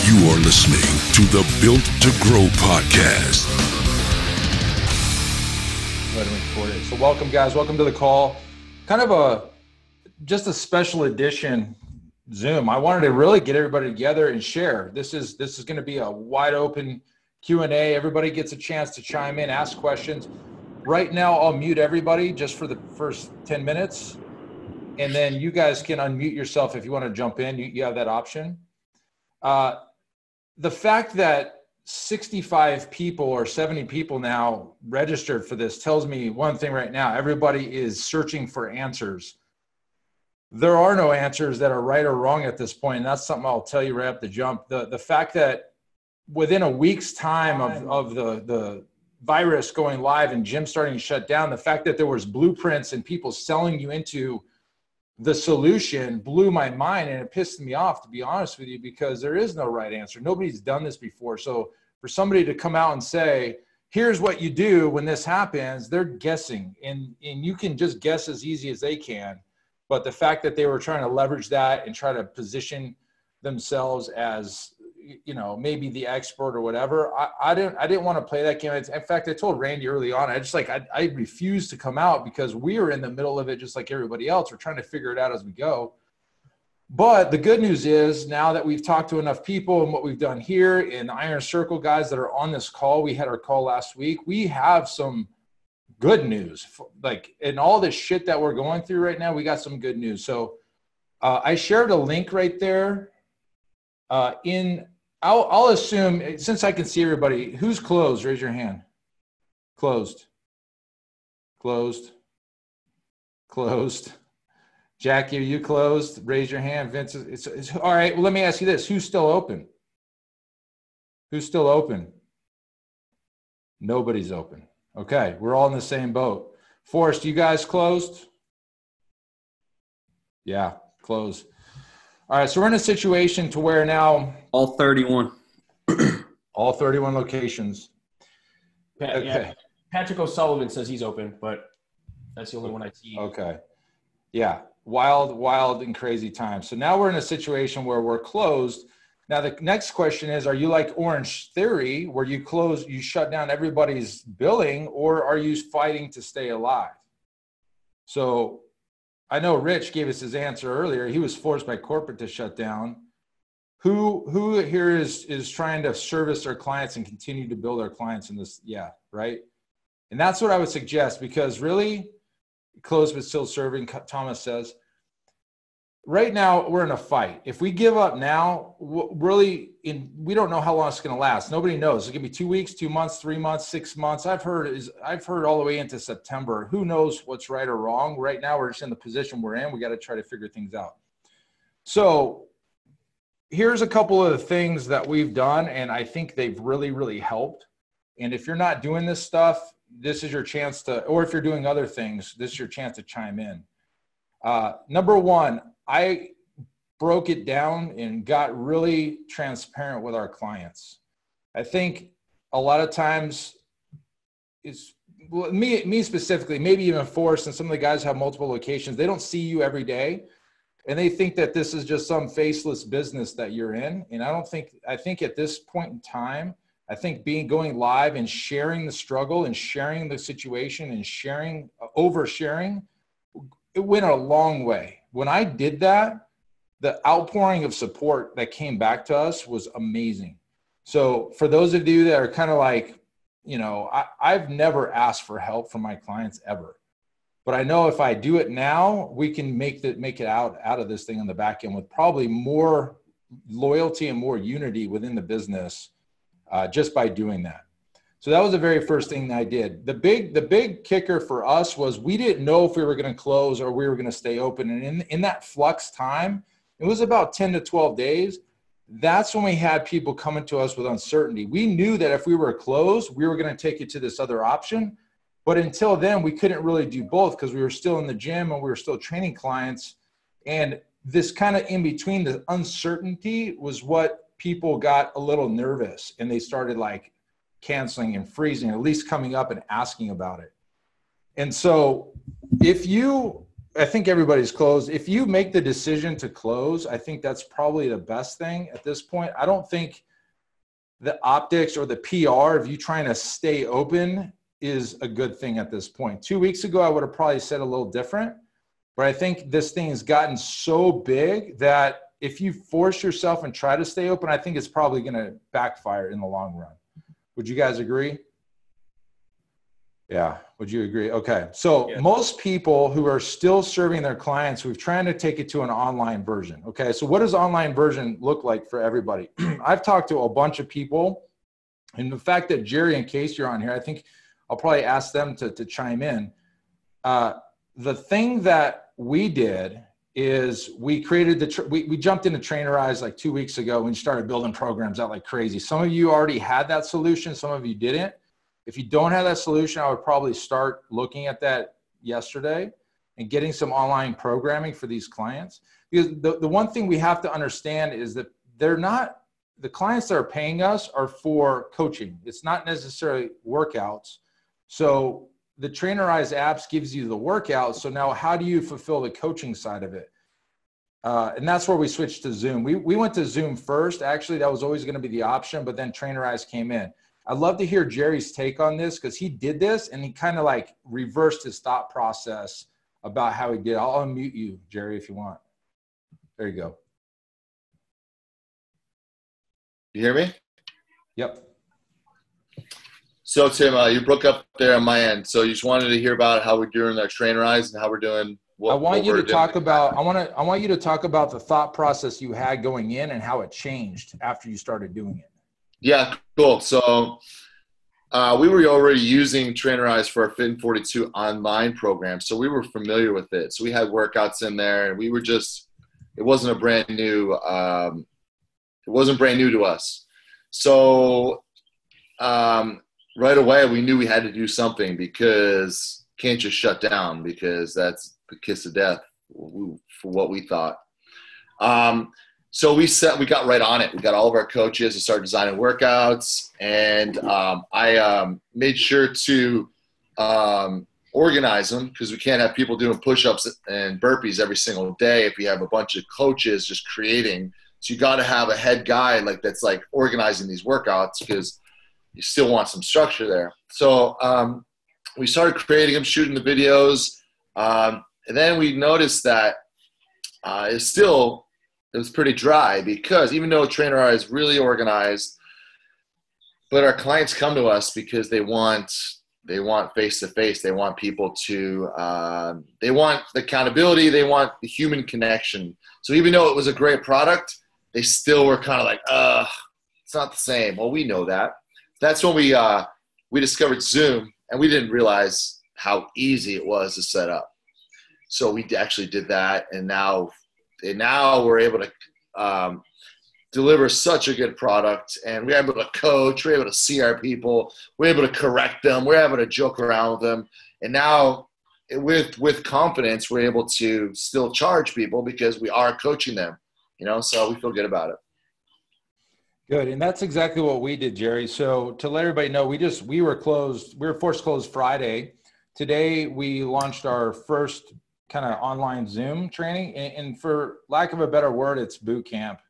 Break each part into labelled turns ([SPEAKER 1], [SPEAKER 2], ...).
[SPEAKER 1] You are listening to the Built to Grow podcast.
[SPEAKER 2] Go ahead and record it. So welcome, guys. Welcome to the call. Kind of just a special edition Zoom. I wanted to really get everybody together and share. This is going to be a wide open Q&A. Everybody gets a chance to chime in, ask questions. Right now, I'll mute everybody just for the first 10 minutes. And then you guys can unmute yourself if you want to jump in. You have that option. The fact that 65 people or 70 people now registered for this tells me one thing right now. Everybody is searching for answers. There are no answers that are right or wrong at this point. And that's something I'll tell you right up the jump. The fact that within a week's time of the virus going live and gyms starting to shut down, the fact that there was blueprints and people selling you into the solution blew my mind, and it pissed me off, to be honest with you, because there is no right answer. Nobody's done this before. So for somebody to come out and say, here's what you do when this happens, they're guessing, and you can just guess as easy as they can. But the fact that they were trying to leverage that and try to position themselves as, you know, maybe the expert or whatever, I didn't want to play that game. In fact, I told Randy early on, I refused to come out because we were in the middle of it just like everybody else. We're trying to figure it out as we go. But the good news is, now that we've talked to enough people and what we've done here in Iron Circle, guys that are on this call, we had our call last week, we have some good news. Like, in all this shit that we're going through right now, we got some good news. So I shared a link right there. I'll assume, since I can see everybody, who's closed? Raise your hand. Closed. Jackie, are you closed? Raise your hand. Vince, it's all right. Well, let me ask you this. Who's still open? Nobody's open. Okay. We're all in the same boat. Forrest, you guys closed? Yeah, closed. All right, so we're in a situation to where now
[SPEAKER 3] all 31
[SPEAKER 2] locations.
[SPEAKER 4] Okay. Yeah. Patrick O'Sullivan says he's open, but that's the only one I see.
[SPEAKER 2] Okay. Yeah, wild and crazy times. So now we're in a situation where we're closed. Now the next question is, are you like Orange Theory, where you shut down everybody's billing, or are you fighting to stay alive? So I know Rich gave us his answer earlier. He was forced by corporate to shut down. Who here is trying to service their clients and continue to build our clients in this? Yeah, right. And that's what I would suggest, because really, closed but still serving, Thomas says. Right now, we're in a fight. If we give up now, we don't know how long it's going to last. Nobody knows. It's going to be 2 weeks, 2 months, 3 months, 6 months. I've heard all the way into September. Who knows what's right or wrong? Right now, we're just in the position we're in. We got to try to figure things out. So here's a couple of the things that we've done, and I think they've really, really helped. And if you're not doing this stuff, this is your chance to, or if you're doing other things, this is your chance to chime in. Number one, I broke it down and got really transparent with our clients. I think a lot of times me specifically, maybe even Forrest and some of the guys have multiple locations. They don't see you every day, and they think that this is just some faceless business that you're in. And I think at this point in time, I think going live and sharing the struggle and sharing the situation and oversharing, it went a long way. When I did that, the outpouring of support that came back to us was amazing. So for those of you that are kind of like, you know, I've never asked for help from my clients ever, but I know if I do it now, we can make it out of this thing on the back end with probably more loyalty and more unity within the business just by doing that. So that was the very first thing that I did. The big kicker for us was we didn't know if we were going to close or we were going to stay open. And in that flux time, it was about 10 to 12 days. That's when we had people coming to us with uncertainty. We knew that if we were closed, we were going to take you to this other option. But until then, we couldn't really do both because we were still in the gym and we were still training clients. And this kind of in between, the uncertainty was what people got a little nervous, and they started like canceling and freezing, at least coming up and asking about it. And so if you I think everybody's closed. If you make the decision to close, I think that's probably the best thing at this point. I don't think the optics or the PR of you trying to stay open is a good thing at this point. 2 weeks ago, I would have probably said a little different, but I think this thing has gotten so big that if you force yourself and try to stay open, I think it's probably going to backfire in the long run. Would you guys agree? Yeah. Would you agree? Okay. So most people who are still serving their clients, we're trying to take it to an online version. Okay. So what does online version look like for everybody? I've talked to a bunch of people, and the fact that Jerry and Case, you're on here, I think I'll probably ask them to chime in. The thing that we did is we created we jumped into Trainerize like 2 weeks ago and started building programs out like crazy. Some of you already had that solution. Some of you didn't. If you don't have that solution, I would probably start looking at that yesterday and getting some online programming for these clients. Because the one thing we have to understand is that the clients that are paying us are for coaching. It's not necessarily workouts. So the Trainerize apps gives you the workout. So now how do you fulfill the coaching side of it? And that's where we switched to Zoom. We went to Zoom first. Actually, that was always going to be the option, but then Trainerize came in. I'd love to hear Jerry's take on this because he did this and he kind of like reversed his thought process about how he did. I'll unmute you, Jerry, if you want. There you go.
[SPEAKER 3] You hear me?
[SPEAKER 2] Yep.
[SPEAKER 3] So Tim, you broke up there on my end. So you just wanted to hear about how we're doing our Trainerize and how we're doing.
[SPEAKER 2] I want you to talk about the thought process you had going in and how it changed after you started doing it.
[SPEAKER 3] Yeah, cool. So we were already using Trainerize for our Fit in 42 online program. So we were familiar with it. So we had workouts in there and we were just, it wasn't brand new to us. So right away we knew we had to do something because can't just shut down because that's the kiss of death for what we thought. So we got right on it. We got all of our coaches to start designing workouts, and I made sure to organize them because we can't have people doing push-ups and burpees every single day if we have a bunch of coaches just creating. So you got to have a head guy that's organizing these workouts because you still want some structure there. So we started creating them, shooting the videos, and then we noticed that it was pretty dry because even though Trainerize is really organized, but our clients come to us because they want face-to-face. They want people to, they want the accountability. They want the human connection. So even though it was a great product, they still were kind of like, it's not the same. Well, we know that. That's when we discovered Zoom, and we didn't realize how easy it was to set up. So we actually did that, and now we're able to deliver such a good product, and we're able to coach, we're able to see our people, we're able to correct them, we're able to joke around with them, and now with confidence, we're able to still charge people because we are coaching them, so we feel good about it.
[SPEAKER 2] Good, and that's exactly what we did, Jerry. So to let everybody know, we were closed. We were forced closed Friday. Today we launched our first kind of online Zoom training, and for lack of a better word, it's boot camp.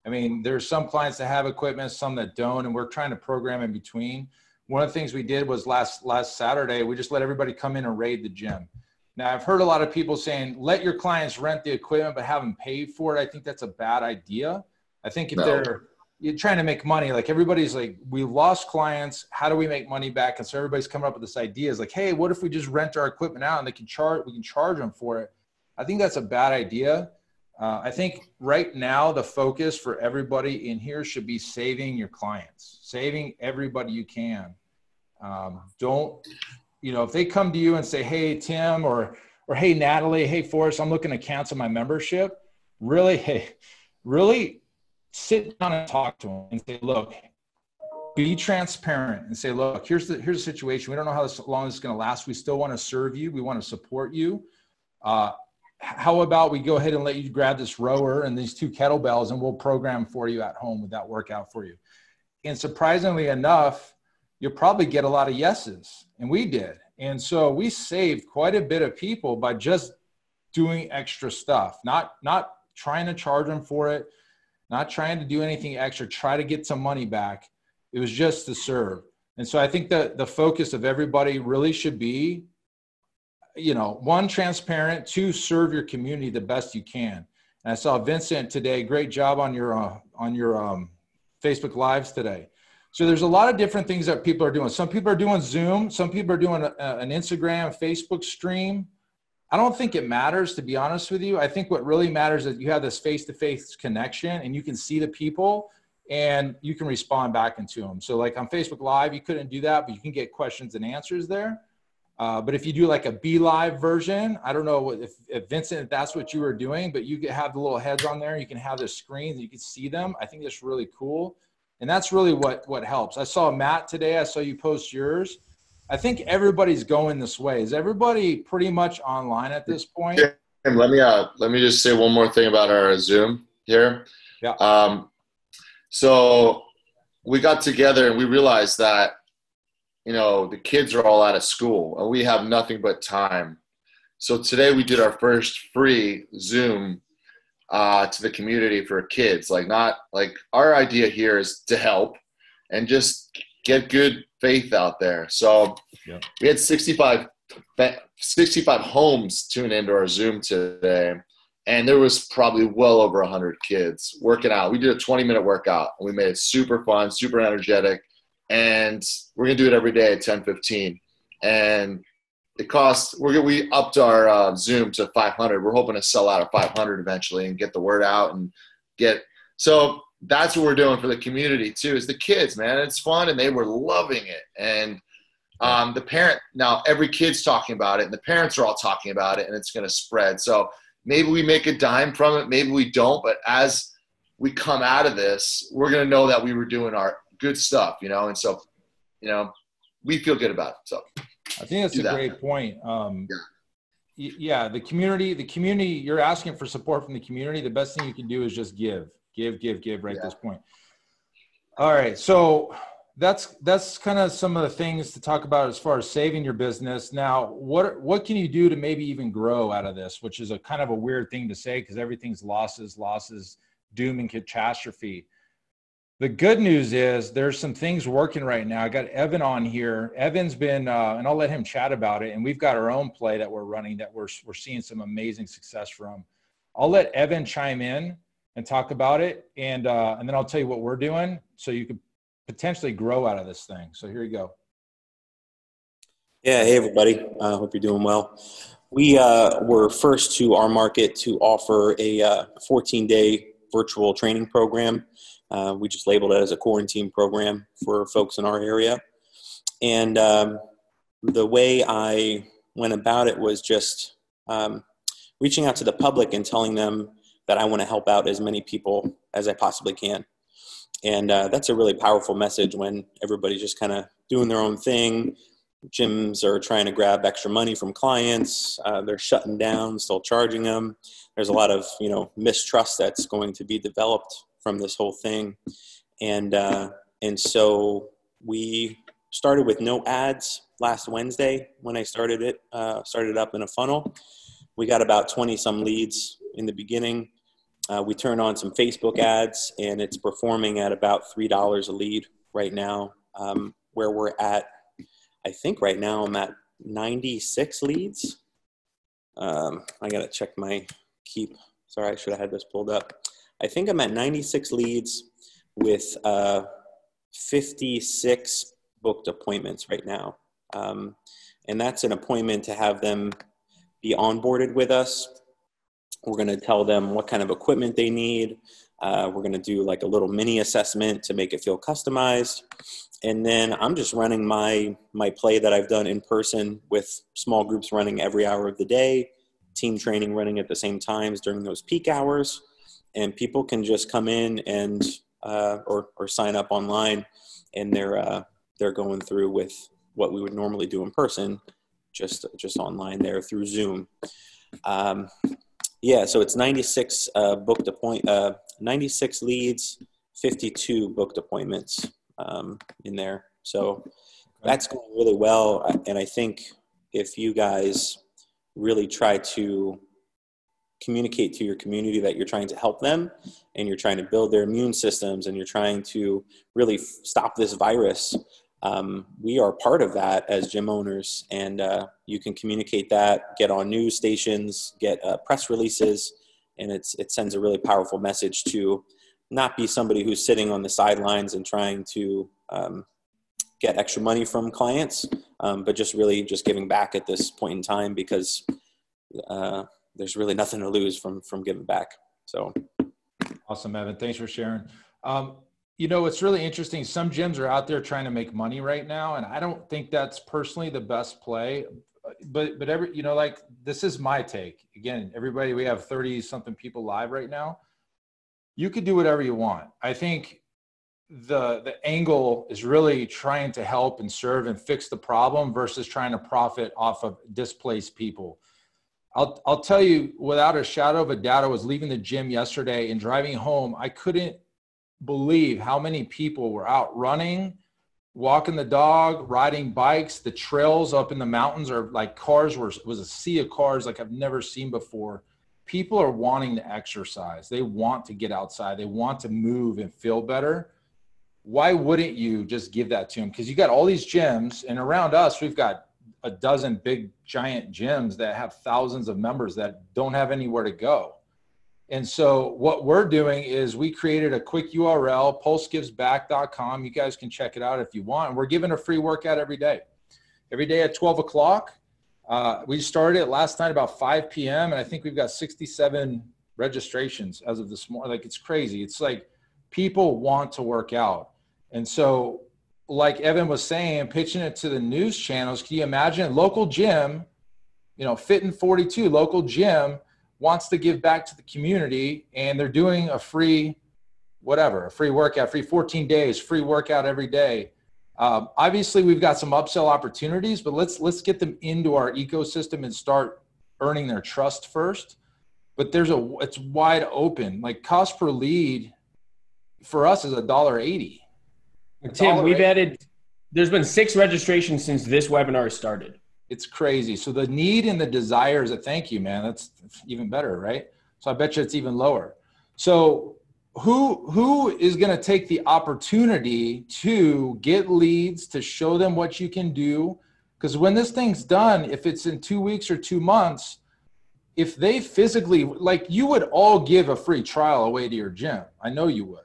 [SPEAKER 2] I mean, there's some clients that have equipment, some that don't, and we're trying to program in between. One of the things we did was last Saturday, we just let everybody come in and raid the gym. Now, I've heard a lot of people saying, let your clients rent the equipment, but have them pay for it. I think that's a bad idea. I think if you're trying to make money, like everybody's like, we lost clients. How do we make money back? And so everybody's coming up with this idea is like, hey, what if we just rent our equipment out and we can charge them for it? I think that's a bad idea. I think right now the focus for everybody in here should be saving your clients, saving everybody you can. If they come to you and say, hey, Tim, or hey, Natalie, hey, Forrest, I'm looking to cancel my membership. Really sit down and talk to them and say, look, be transparent and say, look, here's the situation. We don't know how long this is going to last. We still want to serve you. We want to support you. How about we go ahead and let you grab this rower and these 2 kettlebells and we'll program for you at home with that workout for you. And surprisingly enough, you'll probably get a lot of yeses. And we did. And so we saved quite a bit of people by just doing extra stuff, not trying to charge them for it, not trying to do anything extra, try to get some money back. It was just to serve. And so I think that the focus of everybody really should be, one, transparent, two, serve your community the best you can. And I saw Vincent today, great job on your Facebook Lives today. So there's a lot of different things that people are doing. Some people are doing Zoom. Some people are doing an Instagram, Facebook stream. I don't think it matters, to be honest with you. I think what really matters is that you have this face-to-face connection and you can see the people and you can respond back into them. So like on Facebook Live, you couldn't do that, but you can get questions and answers there. But if you do like a Be Live version, I don't know if Vincent, if that's what you were doing, but you could have the little heads on there. You can have the screens, you can see them. I think that's really cool. And that's really what helps. I saw Matt today. I saw you post yours. I think everybody's going this way. Is everybody pretty much online at this point?
[SPEAKER 3] Yeah, let me just say one more thing about our Zoom here.
[SPEAKER 2] Yeah.
[SPEAKER 3] So we got together and we realized that, the kids are all out of school and we have nothing but time. So today we did our first free Zoom to the community for kids. Our idea here is to help and just get good faith out there. So we had 65 homes tune into our Zoom today. And there was probably well over 100 kids working out. We did a 20-minute workout. And we made it super fun, super energetic. And we're going to do it every day at 10:15. And it costs, we upped our Zoom to 500. We're hoping to sell out at 500 eventually and get the word out and so that's what we're doing for the community too, is the kids, man. It's fun and they were loving it. And the parent, now every kid's talking about it and the parents are all talking about it and it's going to spread. So maybe we make a dime from it, maybe we don't, but as we come out of this, we're going to know that we were doing our good stuff, and so, we feel good about it. So
[SPEAKER 2] I think that's a great point. Yeah, the community, you're asking for support from the community. The best thing you can do is just give right at this point. All right. So that's kind of some of the things to talk about as far as saving your business. Now, what can you do to maybe even grow out of this, which is a kind of a weird thing to say because everything's losses, doom and catastrophe. The good news is there's some things working right now. I got Evan on here. Evan's been, and I'll let him chat about it. And we've got our own play that we're running that we're seeing some amazing success from. I'll let Evan chime in and talk about it. And then I'll tell you what we're doing so you could potentially grow out of this thing. So here you go.
[SPEAKER 5] Yeah. Hey, everybody. Hope you're doing well. We were first to our market to offer a 14-day virtual training program. We just labeled it as a quarantine program for folks in our area. And the way I went about it was just reaching out to the public and telling them that I want to help out as many people as I possibly can. And that's a really powerful message when everybody's just kind of doing their own thing. Gyms are trying to grab extra money from clients. They're shutting down, still charging them. There's a lot of, mistrust that's going to be developed from this whole thing. And so we started with no ads last Wednesday when I started up in a funnel. We got about 20 some leads in the beginning. We turned on some Facebook ads and it's performing at about $3 a lead right now, where we're at. I think right now I'm at 96 leads. I got to check my keep. Sorry, I should have had this pulled up. I think I'm at 96 leads with 56 booked appointments right now. And that's an appointment to have them be onboarded with us. We're going to tell them what kind of equipment they need. We're going to do like a little mini assessment to make it feel customized. And then I'm just running my play that I've done in person with small groups running every hour of the day, team training running at the same times during those peak hours. And people can just come in and or sign up online, and they're going through with what we would normally do in person, just online there through Zoom. Yeah, so it's 96 96 leads, 52 booked appointments in there. So that's going really well. And I think if you guys really try to communicate to your community that you're trying to help them and you're trying to build their immune systems and you're trying to really stop this virus, we are part of that as gym owners. And you can communicate that, get on news stations, get press releases, and it sends a really powerful message to not be somebody who's sitting on the sidelines and trying to get extra money from clients, but just really just giving back at this point in time, because there's really nothing to lose from giving back. So
[SPEAKER 2] awesome, Evan. Thanks for sharing. You know, it's really interesting. Some gyms are out there trying to make money right now, and I don't think that's personally the best play. But every, you know, like, this is my take. Again, everybody, we have 30 something people live right now. You could do whatever you want. I think the angle is really trying to help and serve and fix the problem versus trying to profit off of displaced people. I'll tell you, without a shadow of a doubt, I was leaving the gym yesterday and driving home. I couldn't believe how many people were out running, walking the dog, riding bikes. The trails up in the mountains are like cars was a sea of cars like I've never seen before. People are wanting to exercise. They want to get outside. They want to move and feel better. Why wouldn't you just give that to them? Because you got all these gyms, and around us, we've got a dozen big giant gyms that have thousands of members that don't have anywhere to go. And so what we're doing is we created a quick URL, pulsegivesback.com. You guys can check it out if you want. And we're giving a free workout every day at 12 o'clock. We started it last night about 5 p.m. and I think we've got 67 registrations as of this morning. Like, it's crazy. It's like people want to work out. And so, like Evan was saying, pitching it to the news channels, can you imagine local gym, you know, Fit in 42, local gym wants to give back to the community, and they're doing a free, whatever, a free workout, free 14 days, free workout every day. Obviously we've got some upsell opportunities, but let's get them into our ecosystem and start earning their trust first. But it's wide open. Like, cost per lead for us is $1.80.
[SPEAKER 4] Tim, there's been 6 registrations since this webinar started.
[SPEAKER 2] It's crazy. So the need and the desire is a thank you, man. That's even better, right? So I bet you it's even lower. So who is going to take the opportunity to get leads, to show them what you can do? Because when this thing's done, if it's in 2 weeks or 2 months, if they physically, like, you would all give a free trial away to your gym. I know you would.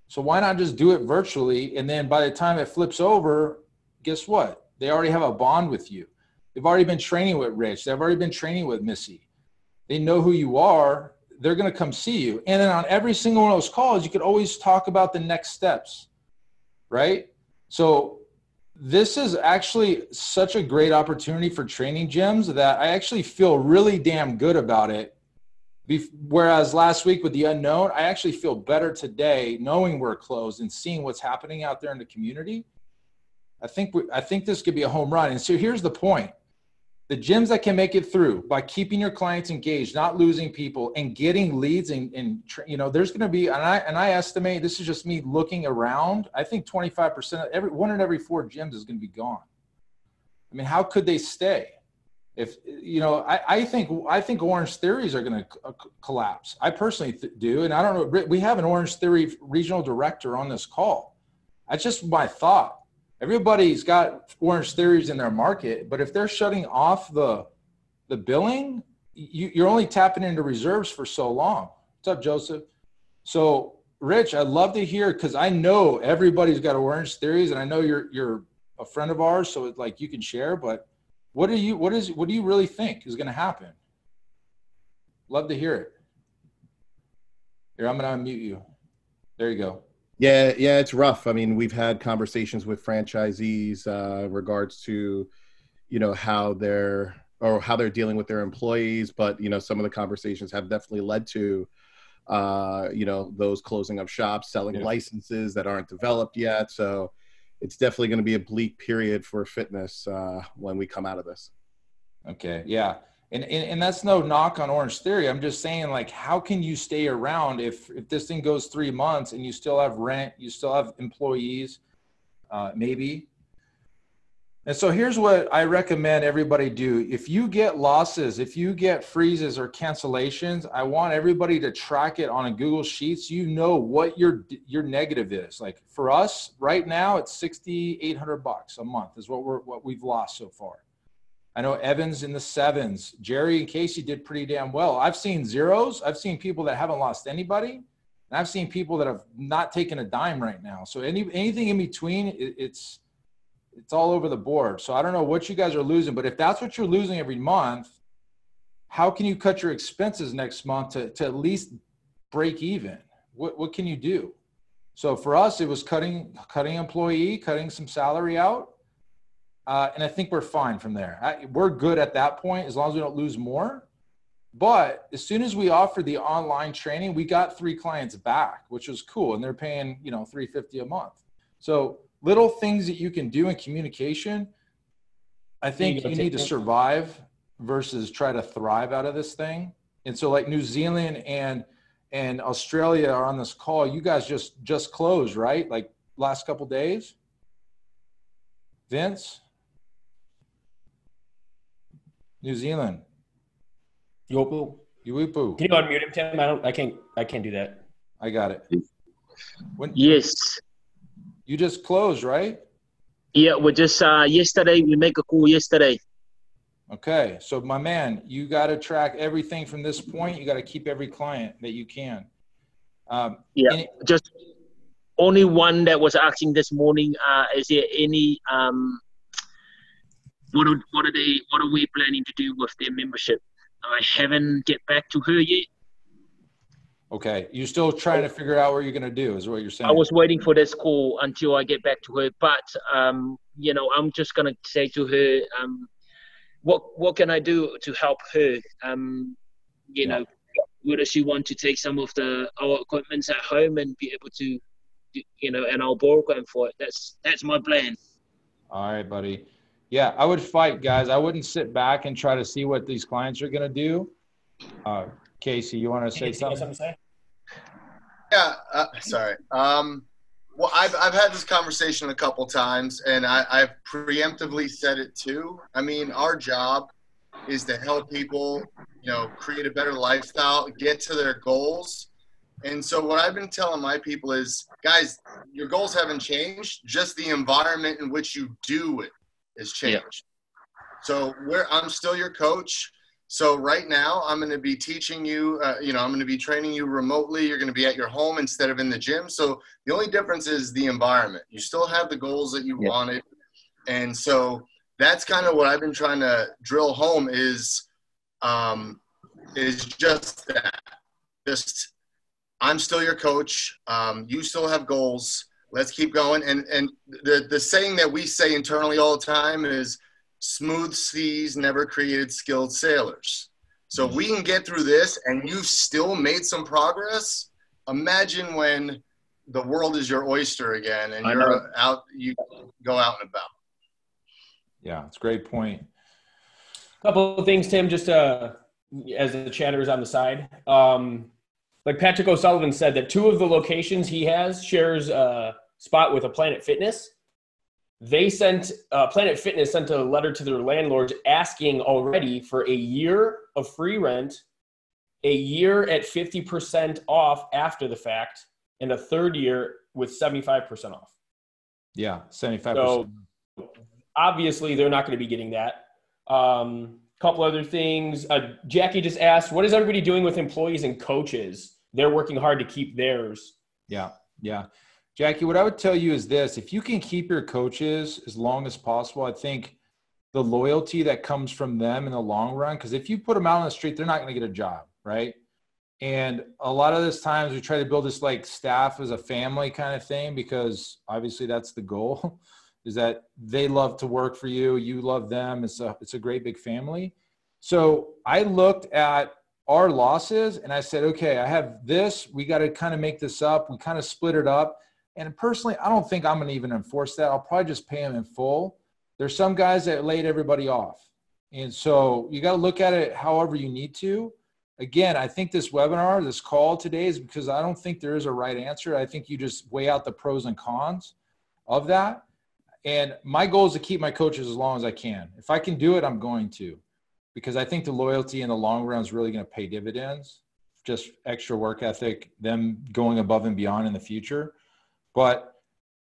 [SPEAKER 2] So why not just do it virtually? And then by the time it flips over, guess what? They already have a bond with you. They've already been training with Rich. They've already been training with Missy. They know who you are. They're going to come see you. And then on every single one of those calls, you could always talk about the next steps, right? So this is actually such a great opportunity for training gyms that I actually feel really damn good about it. Whereas last week with the unknown, I actually feel better today knowing we're closed and seeing what's happening out there in the community. I think this could be a home run. And so here's the point. The gyms that can make it through by keeping your clients engaged, not losing people, and getting leads, and you know, there's going to be, and I estimate, this is just me looking around, I think 25% of one in every 4 gyms is going to be gone. I mean, how could they stay? If, you know, I think Orange Theories are going to collapse. I personally do. And I don't know, we have an Orange Theory regional director on this call. That's just my thought. Everybody's got Orange Theories in their market, but if they're shutting off the billing, you're only tapping into reserves for so long. What's up, Joseph? So, Rich, I'd love to hear, because I know everybody's got Orange Theories, and I know you're a friend of ours, so it's like you can share. But what do you really think is going to happen? Love to hear it. Here, I'm going to unmute you. There you go.
[SPEAKER 6] Yeah, it's rough. I mean, we've had conversations with franchisees regards to, you know, how they're dealing with their employees. But, you know, some of the conversations have definitely led to, you know, those closing of shops, selling licenses that aren't developed yet. So it's definitely going to be a bleak period for fitness when we come out of this.
[SPEAKER 2] Okay. Yeah. And that's no knock on Orange Theory. I'm just saying, like, how can you stay around if this thing goes 3 months and you still have rent, you still have employees, maybe? And so here's what I recommend everybody do. If you get losses, if you get freezes or cancellations, I want everybody to track it on a Google Sheets. You know what your negative is. Like for us right now, it's $6,800 a month is what we've lost so far. I know Evan's in the 7s. Jerry and Casey did pretty damn well. I've seen zeros. I've seen people that haven't lost anybody. And I've seen people that have not taken a dime right now. So anything in between, it's all over the board. So I don't know what you guys are losing, but if that's what you're losing every month, how can you cut your expenses next month to at least break even? What can you do? So for us, it was cutting employee, cutting some salary out. And I think we're fine from there. We're good at that point as long as we don't lose more. But as soon as we offered the online training, we got 3 clients back, which was cool. And they're paying, $350 a month. So little things that you can do in communication. I think you need to survive versus try to thrive out of this thing. And so like New Zealand and Australia are on this call. You guys just closed, right? Like last couple days. Vince? New Zealand.
[SPEAKER 4] Yopu.
[SPEAKER 2] Yuipu.
[SPEAKER 4] Can you unmute him, Tim? I can't do that.
[SPEAKER 2] I got it.
[SPEAKER 7] Yes.
[SPEAKER 2] You just closed, right?
[SPEAKER 7] Yeah, we just yesterday we make a call yesterday.
[SPEAKER 2] Okay, so my man, you got to track everything from this point. You got to keep every client that you can.
[SPEAKER 7] Just only one that was asking this morning. Is there any what are we planning to do with their membership? I haven't get back to her yet.
[SPEAKER 2] Okay, you're still trying to figure out what you're going to do, is what you're saying.
[SPEAKER 7] I was waiting for this call until I get back to her, but I'm just going to say to her, what can I do to help her? Whether she want to take some of our equipment at home and be able to, and I'll borrow them for it. That's my plan.
[SPEAKER 2] All right, buddy. Yeah, I would fight, guys. I wouldn't sit back and try to see what these clients are going to do. Casey, you want to say something?
[SPEAKER 3] Yeah, sorry. Well, I've had this conversation a couple times, and I've preemptively said it too. I mean, our job is to help people, create a better lifestyle, get to their goals. And so what I've been telling my people is, guys, your goals haven't changed. Just the environment in which you do it has changed. Yeah. So I'm still your coach. So right now I'm going to be teaching you, I'm going to be training you remotely. You're going to be at your home instead of in the gym. So the only difference is the environment. You still have the goals that you wanted. And so that's kind of what I've been trying to drill home is just that. Just, I'm still your coach. You still have goals. Let's keep going. And the saying that we say internally all the time is, smooth seas never created skilled sailors. So if we can get through this and you've still made some progress, imagine when the world is your oyster again and you go out and about.
[SPEAKER 2] Yeah, it's a great point.
[SPEAKER 4] A couple of things, Tim, just as the chatter is on the side. Like Patrick O'Sullivan said that 2 of the locations he has shares a spot with a Planet Fitness. They Planet Fitness sent a letter to their landlords asking already for a year of free rent, a year at 50% off after the fact, and a 3rd year with 75% off.
[SPEAKER 2] Yeah, 75%.
[SPEAKER 4] So obviously they're not going to be getting that. Couple other things. Jackie just asked, what is everybody doing with employees and coaches? They're working hard to keep theirs.
[SPEAKER 2] Yeah. Jackie, what I would tell you is this: if you can keep your coaches as long as possible, I think the loyalty that comes from them in the long run, because if you put them out on the street, they're not going to get a job, right? And a lot of this times we try to build this like staff as a family kind of thing, because obviously that's the goal, is that they love to work for you, you love them. It's a great big family. So I looked at our losses and I said, okay, I have this, we got to kind of make this up. We kind of split it up. And personally, I don't think I'm going to even enforce that. I'll probably just pay them in full. There's some guys that laid everybody off. And so you got to look at it however you need to. Again, I think this webinar, this call today is because I don't think there is a right answer. I think you just weigh out the pros and cons of that. And my goal is to keep my coaches as long as I can. If I can do it, I'm going to, because I think the loyalty in the long run is really going to pay dividends, just extra work ethic, them going above and beyond in the future. But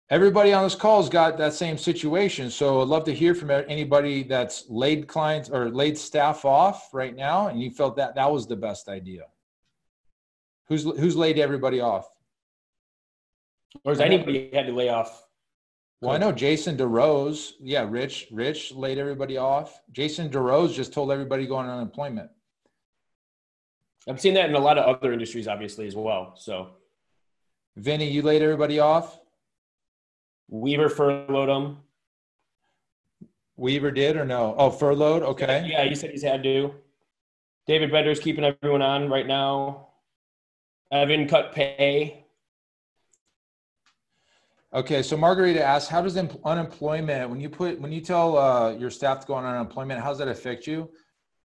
[SPEAKER 2] everybody on this call has got that same situation. So I'd love to hear from anybody that's laid clients or laid staff off right now, and you felt that that was the best idea. Who's laid everybody off?
[SPEAKER 4] Or has anybody had to lay off?
[SPEAKER 2] Well, I know Jason DeRose. Yeah, Rich laid everybody off. Jason DeRose just told everybody to go on unemployment.
[SPEAKER 4] I've seen that in a lot of other industries, obviously, as well. So,
[SPEAKER 2] Vinny, you laid everybody off?
[SPEAKER 4] Weaver furloughed them.
[SPEAKER 2] Weaver did or no? Oh, furloughed? Okay.
[SPEAKER 4] Yeah, he said he's had to. David Bender's keeping everyone on right now. Evan cut pay.
[SPEAKER 2] Okay, so Margarita asks, how does unemployment, when you tell your staff to go on unemployment, how does that affect you?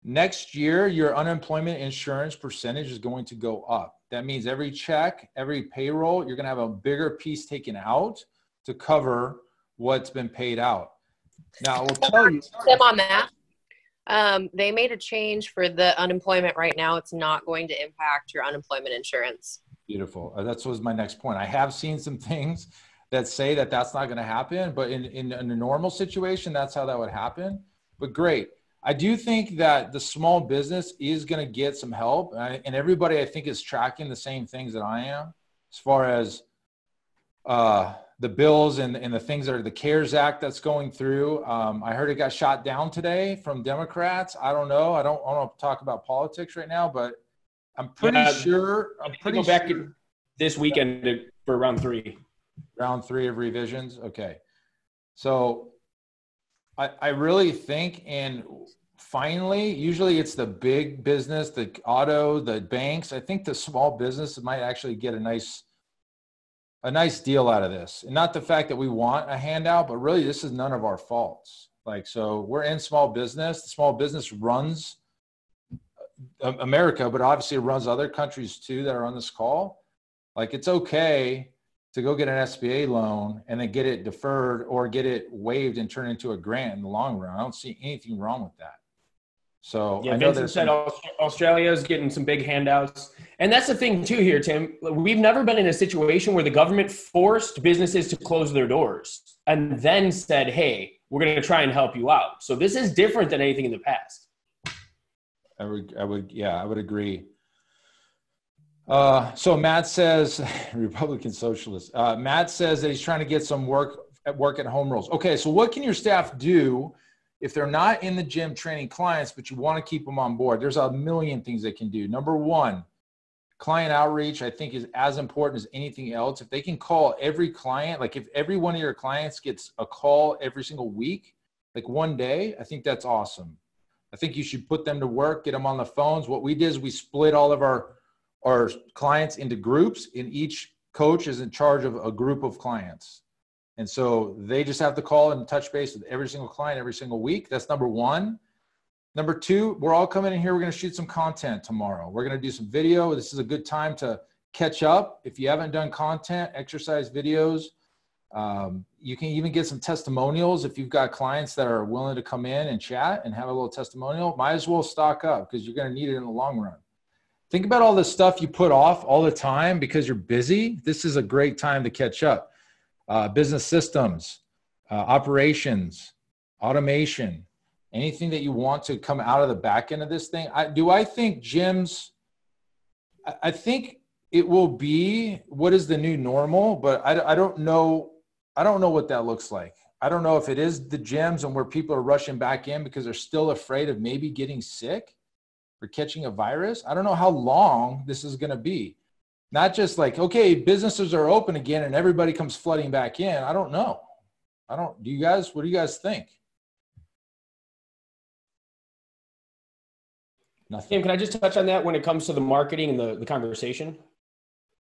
[SPEAKER 2] Next year, your unemployment insurance percentage is going to go up. That means every check, every payroll, you're going to have a bigger piece taken out to cover what's been paid out. Now, I will tell you.
[SPEAKER 8] Tim, on that, they made a change for the unemployment right now. It's not going to impact your unemployment insurance.
[SPEAKER 2] Beautiful. That was my next point. I have seen some things that say that that's not going to happen, but in a normal situation, that's how that would happen. But great. I do think that the small business is going to get some help, and everybody I think is tracking the same things that I am as far as the bills and the things that are the CARES Act that's going through. I heard it got shot down today from Democrats. I don't know. I don't want to talk about politics right now, but I'm pretty sure. I'm pretty
[SPEAKER 4] go back this weekend for round 3.
[SPEAKER 2] Round 3 of revisions. Okay. So I really think, and finally, usually it's the big business, the auto, the banks. I think the small business might actually get a nice deal out of this. And not the fact that we want a handout, but really this is none of our faults. Like, so we're in small business. The small business runs America, but obviously it runs other countries too that are on this call. Like, it's okay to go get an SBA loan and then get it deferred or get it waived and turn into a grant in the long run. I don't see anything wrong with that. So
[SPEAKER 4] yeah,
[SPEAKER 2] I know
[SPEAKER 4] Vincent said Australia is getting some big handouts. And that's the thing too here, Tim. We've never been in a situation where the government forced businesses to close their doors and then said, hey, we're going to try and help you out. So this is different than anything in the past.
[SPEAKER 2] I would agree. So Matt says, Republican Socialist, Matt says that he's trying to get some work at home rules. Okay, so what can your staff do if they're not in the gym training clients, but you want to keep them on board? There's a million things they can do. Number one, client outreach, I think, is as important as anything else. If they can call every client, like if every one of your clients gets a call every single week, like one day, I think that's awesome. I think you should put them to work, get them on the phones. What we did is we split all of our clients into groups, and each coach is in charge of a group of clients. And so they just have to call and touch base with every single client every single week. That's number one. Number two, we're all coming in here. We're going to shoot some content tomorrow. We're going to do some video. This is a good time to catch up. If you haven't done content, exercise videos, you can even get some testimonials. If you've got clients that are willing to come in and chat and have a little testimonial, might as well stock up because you're going to need it in the long run. Think about all the stuff you put off all the time because you're busy. This is a great time to catch up. Business systems, operations, automation, anything that you want to come out of the back end of this thing. I think gyms, I think it will be what is the new normal, but I don't know. I don't know what that looks like. I don't know if it is the gyms and where people are rushing back in because they're still afraid of maybe getting sick or catching a virus. I don't know how long this is going to be. Not just like, okay, businesses are open again and everybody comes flooding back in. I don't know. What do you guys think? Nothing.
[SPEAKER 4] Tim, can I just touch on that when it comes to the marketing and the conversation?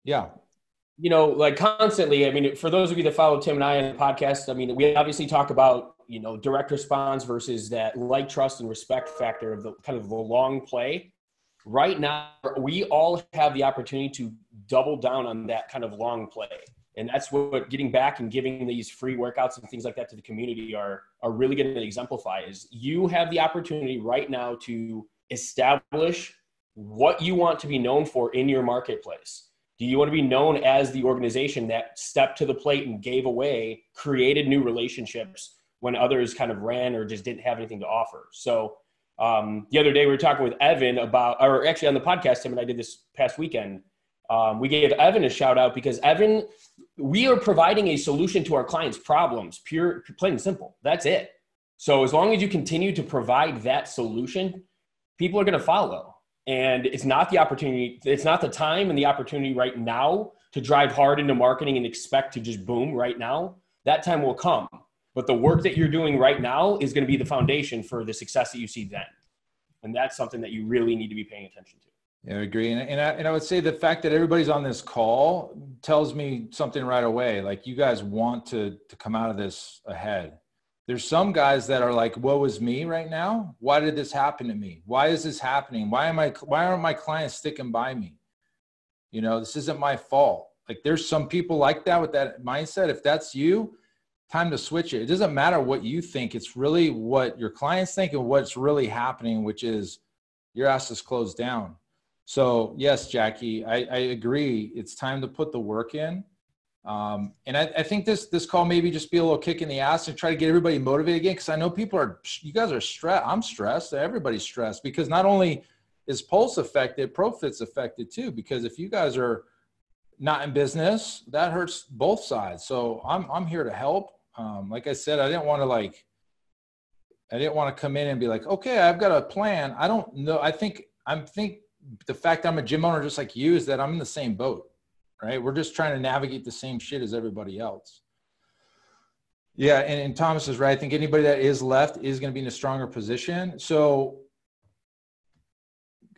[SPEAKER 2] Yeah.
[SPEAKER 4] You know, like constantly, I mean, for those of you that follow Tim and I on the podcast, I mean, we obviously talk about, you know, direct response versus that like, trust, and respect factor of the kind of the long play. Right now, we all have the opportunity to double down on that kind of long play. And that's what getting back and giving these free workouts and things like that to the community are really going to exemplify. Is you have the opportunity right now to establish what you want to be known for in your marketplace. Do you want to be known as the organization that stepped to the plate and gave away, created new relationships when others kind of ran or just didn't have anything to offer? So the other day we were talking with Evan about, or actually on the podcast, Tim and I did this past weekend. We gave Evan a shout out because Evan, we are providing a solution to our clients' problems, pure, plain and simple. That's it. So as long as you continue to provide that solution, people are going to follow. And it's not the opportunity, it's not the time and the opportunity right now to drive hard into marketing and expect to just boom right now. That time will come. But the work that you're doing right now is going to be the foundation for the success that you see then. And that's something that you really need to be paying attention to.
[SPEAKER 2] Yeah, I agree. And I would say the fact that everybody's on this call tells me something right away. Like, you guys want to come out of this ahead. There's some guys that are like, woe is me right now. Why did this happen to me? Why is this happening? Why aren't my clients sticking by me? You know, this isn't my fault. Like, there's some people like that with that mindset. If that's you, time to switch it. It doesn't matter what you think. It's really what your clients think and what's really happening, which is your ass is closed down. So yes, Jackie, I agree. It's time to put the work in. And I think this call maybe just be a little kick in the ass and try to get everybody motivated again. Cause I know you guys are stressed. I'm stressed. Everybody's stressed because not only is Pulse affected, ProFit's affected too, because if you guys are not in business, that hurts both sides. So I'm here to help. Like I said, I didn't want to come in and be like, okay, I've got a plan. I don't know. I think the fact I'm a gym owner just like you is that I'm in the same boat, right? We're just trying to navigate the same shit as everybody else. Yeah, and Thomas is right. I think anybody that is left is going to be in a stronger position. So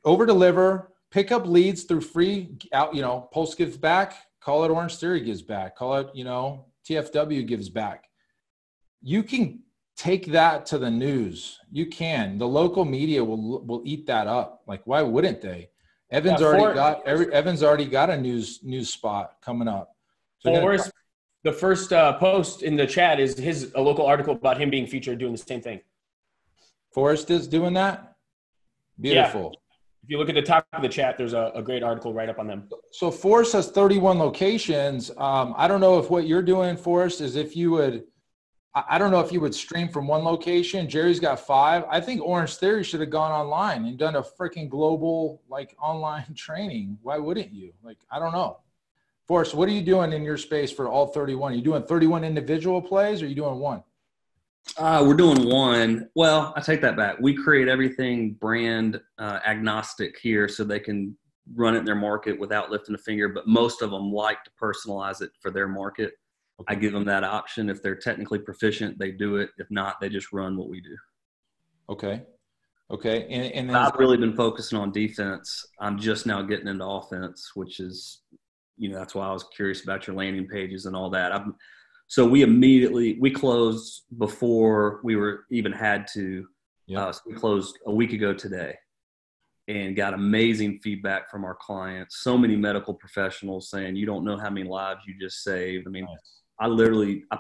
[SPEAKER 2] over deliver, pick up leads through free out, Pulse gives back, call it Orange Theory gives back, call it, TFW gives back. You can take that to the news. You can. The local media will eat that up. Like, why wouldn't they? Evan's already got a news spot coming up. So
[SPEAKER 4] the first post in the chat is a local article about him being featured doing the same thing.
[SPEAKER 2] Forrest is doing that? Beautiful.
[SPEAKER 4] Yeah. If you look at the top of the chat, there's a great article right up on them.
[SPEAKER 2] So Forrest has 31 locations. I don't know if what you're doing, Forrest, is if you would – I don't know if you would stream from one location. Jerry's got 5. I think Orange Theory should have gone online and done a freaking global, online training. Why wouldn't you? I don't know. Forrest, what are you doing in your space for all 31? Are you doing 31 individual plays or are you doing one?
[SPEAKER 9] We're doing one. Well, I take that back. We create everything brand agnostic here so they can run it in their market without lifting a finger, but most of them like to personalize it for their market. Okay. I give them that option. If they're technically proficient, they do it. If not, they just run what we do.
[SPEAKER 2] Okay. And then
[SPEAKER 9] I've really been focusing on defense. I'm just now getting into offense, which is, that's why I was curious about your landing pages and all that. So we closed before we were even had to. So we closed a week ago today and got amazing feedback from our clients. So many medical professionals saying, you don't know how many lives you just saved. I mean, nice. I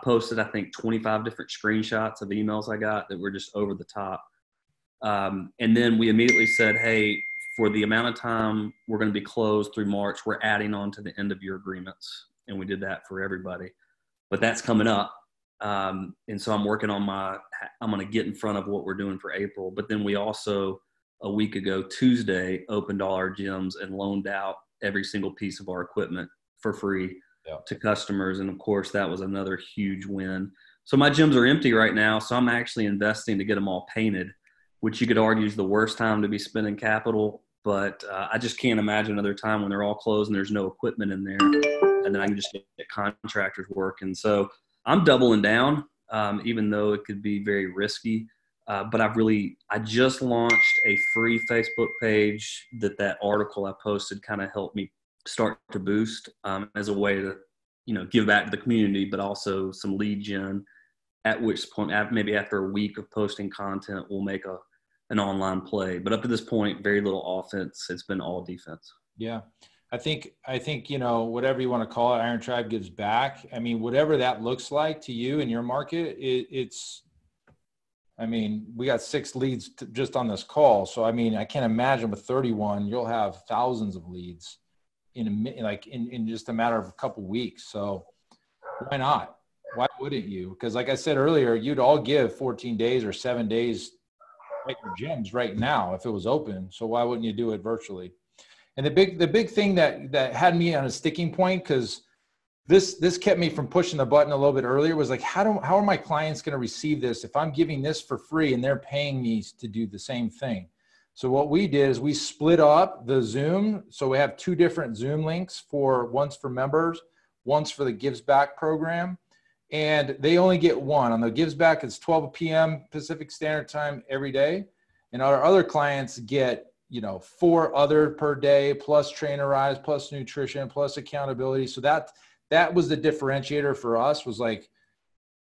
[SPEAKER 9] posted, I think 25 different screenshots of emails I got that were just over the top. And then we immediately said, hey, for the amount of time we're going to be closed through March, we're adding on to the end of year agreements. And we did that for everybody. But that's coming up. And so I'm working on I'm going to get in front of what we're doing for April. But then we also, a week ago, Tuesday, opened all our gyms and loaned out every single piece of our equipment for free to customers. And of course, that was another huge win. So my gyms are empty right now. So I'm actually investing to get them all painted, which you could argue is the worst time to be spending capital. But I just can't imagine another time when they're all closed and there's no equipment in there. And then I can just get contractors working. So I'm doubling down, even though it could be very risky. But I just launched a free Facebook page that article I posted kind of helped me start to boost as a way to, give back to the community, but also some lead gen, at which point, maybe after a week of posting content, we'll make an online play. But up to this point, very little offense. It's been all defense.
[SPEAKER 2] Yeah. I think, you know, whatever you want to call it, Iron Tribe gives back. I mean, whatever that looks like to you in your market, it's, I mean, we got 6 leads just on this call. So, I mean, I can't imagine with 31, you'll have thousands of leads in just a matter of a couple weeks. So why not? Why wouldn't you? Because like I said earlier, you'd all give 14 days or 7 days at your gyms right now if it was open. So why wouldn't you do it virtually? And the big thing that had me on a sticking point, because this kept me from pushing the button a little bit earlier, was like, how are my clients going to receive this if I'm giving this for free and they're paying me to do the same thing? So what we did is we split up the Zoom. So we have 2 different Zoom links, one's for members, one's for the Gives Back program. And they only get one. On the Gives Back, it's 12 p.m. Pacific Standard Time every day. And our other clients get, you know, 4 other per day, plus trainerize, plus nutrition, plus accountability. So that was the differentiator for us, was like,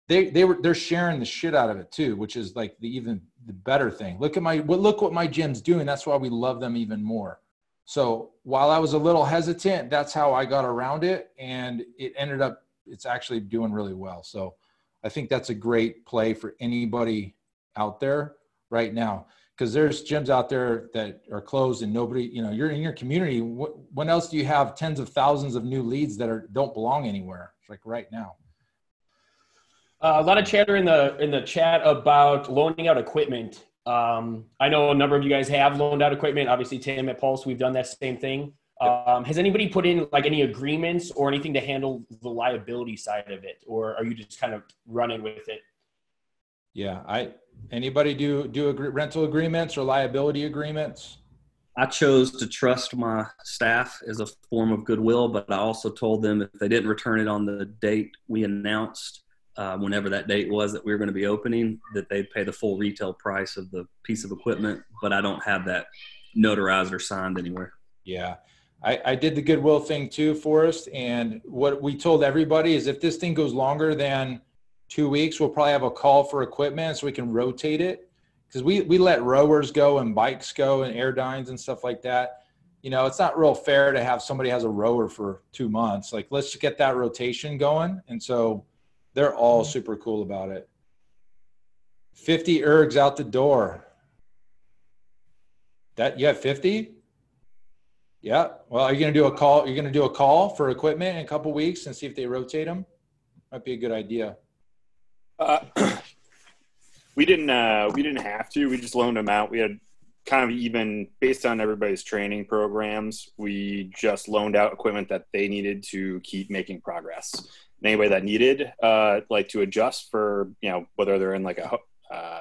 [SPEAKER 2] they're sharing the shit out of it too, which is like the better thing. Look what my gym's doing. That's why we love them even more. So while I was a little hesitant, that's how I got around it. And it's actually doing really well. So I think that's a great play for anybody out there right now, because there's gyms out there that are closed and nobody, you know, you're in your community. When else do you have tens of thousands of new leads that don't belong anywhere? It's like right now.
[SPEAKER 4] A lot of chatter in the chat about loaning out equipment. I know a number of you guys have loaned out equipment. Obviously, Tim at Pulse, we've done that same thing. Has anybody put in like any agreements or anything to handle the liability side of it, or are you just kind of running with it?
[SPEAKER 2] Yeah, anybody do rental agreements or liability agreements?
[SPEAKER 9] I chose to trust my staff as a form of goodwill, but I also told them if they didn't return it on the date we announced, whenever that date was that we were going to be opening, that they'd pay the full retail price of the piece of equipment. But I don't have that notarized or signed anywhere.
[SPEAKER 2] Yeah, I did the goodwill thing too, Forrest. And what we told everybody is if this thing goes longer than 2 weeks, we'll probably have a call for equipment so we can rotate it. Because we let rowers go and bikes go and airdynes and stuff like that. You know, it's not real fair to have somebody has a rower for 2 months. Like, let's just get that rotation going. And so they're all super cool about it. 50 ergs out the door. You have 50? Yeah. Well, are you going to do a call? You're going to do a call for equipment in a couple weeks and see if they rotate them? Might be a good idea.
[SPEAKER 10] We didn't have to. We just loaned them out. We had kind of even based on everybody's training programs. We just loaned out equipment that they needed to keep making progress. And anybody that needed, like to adjust for, you know, whether they're in like a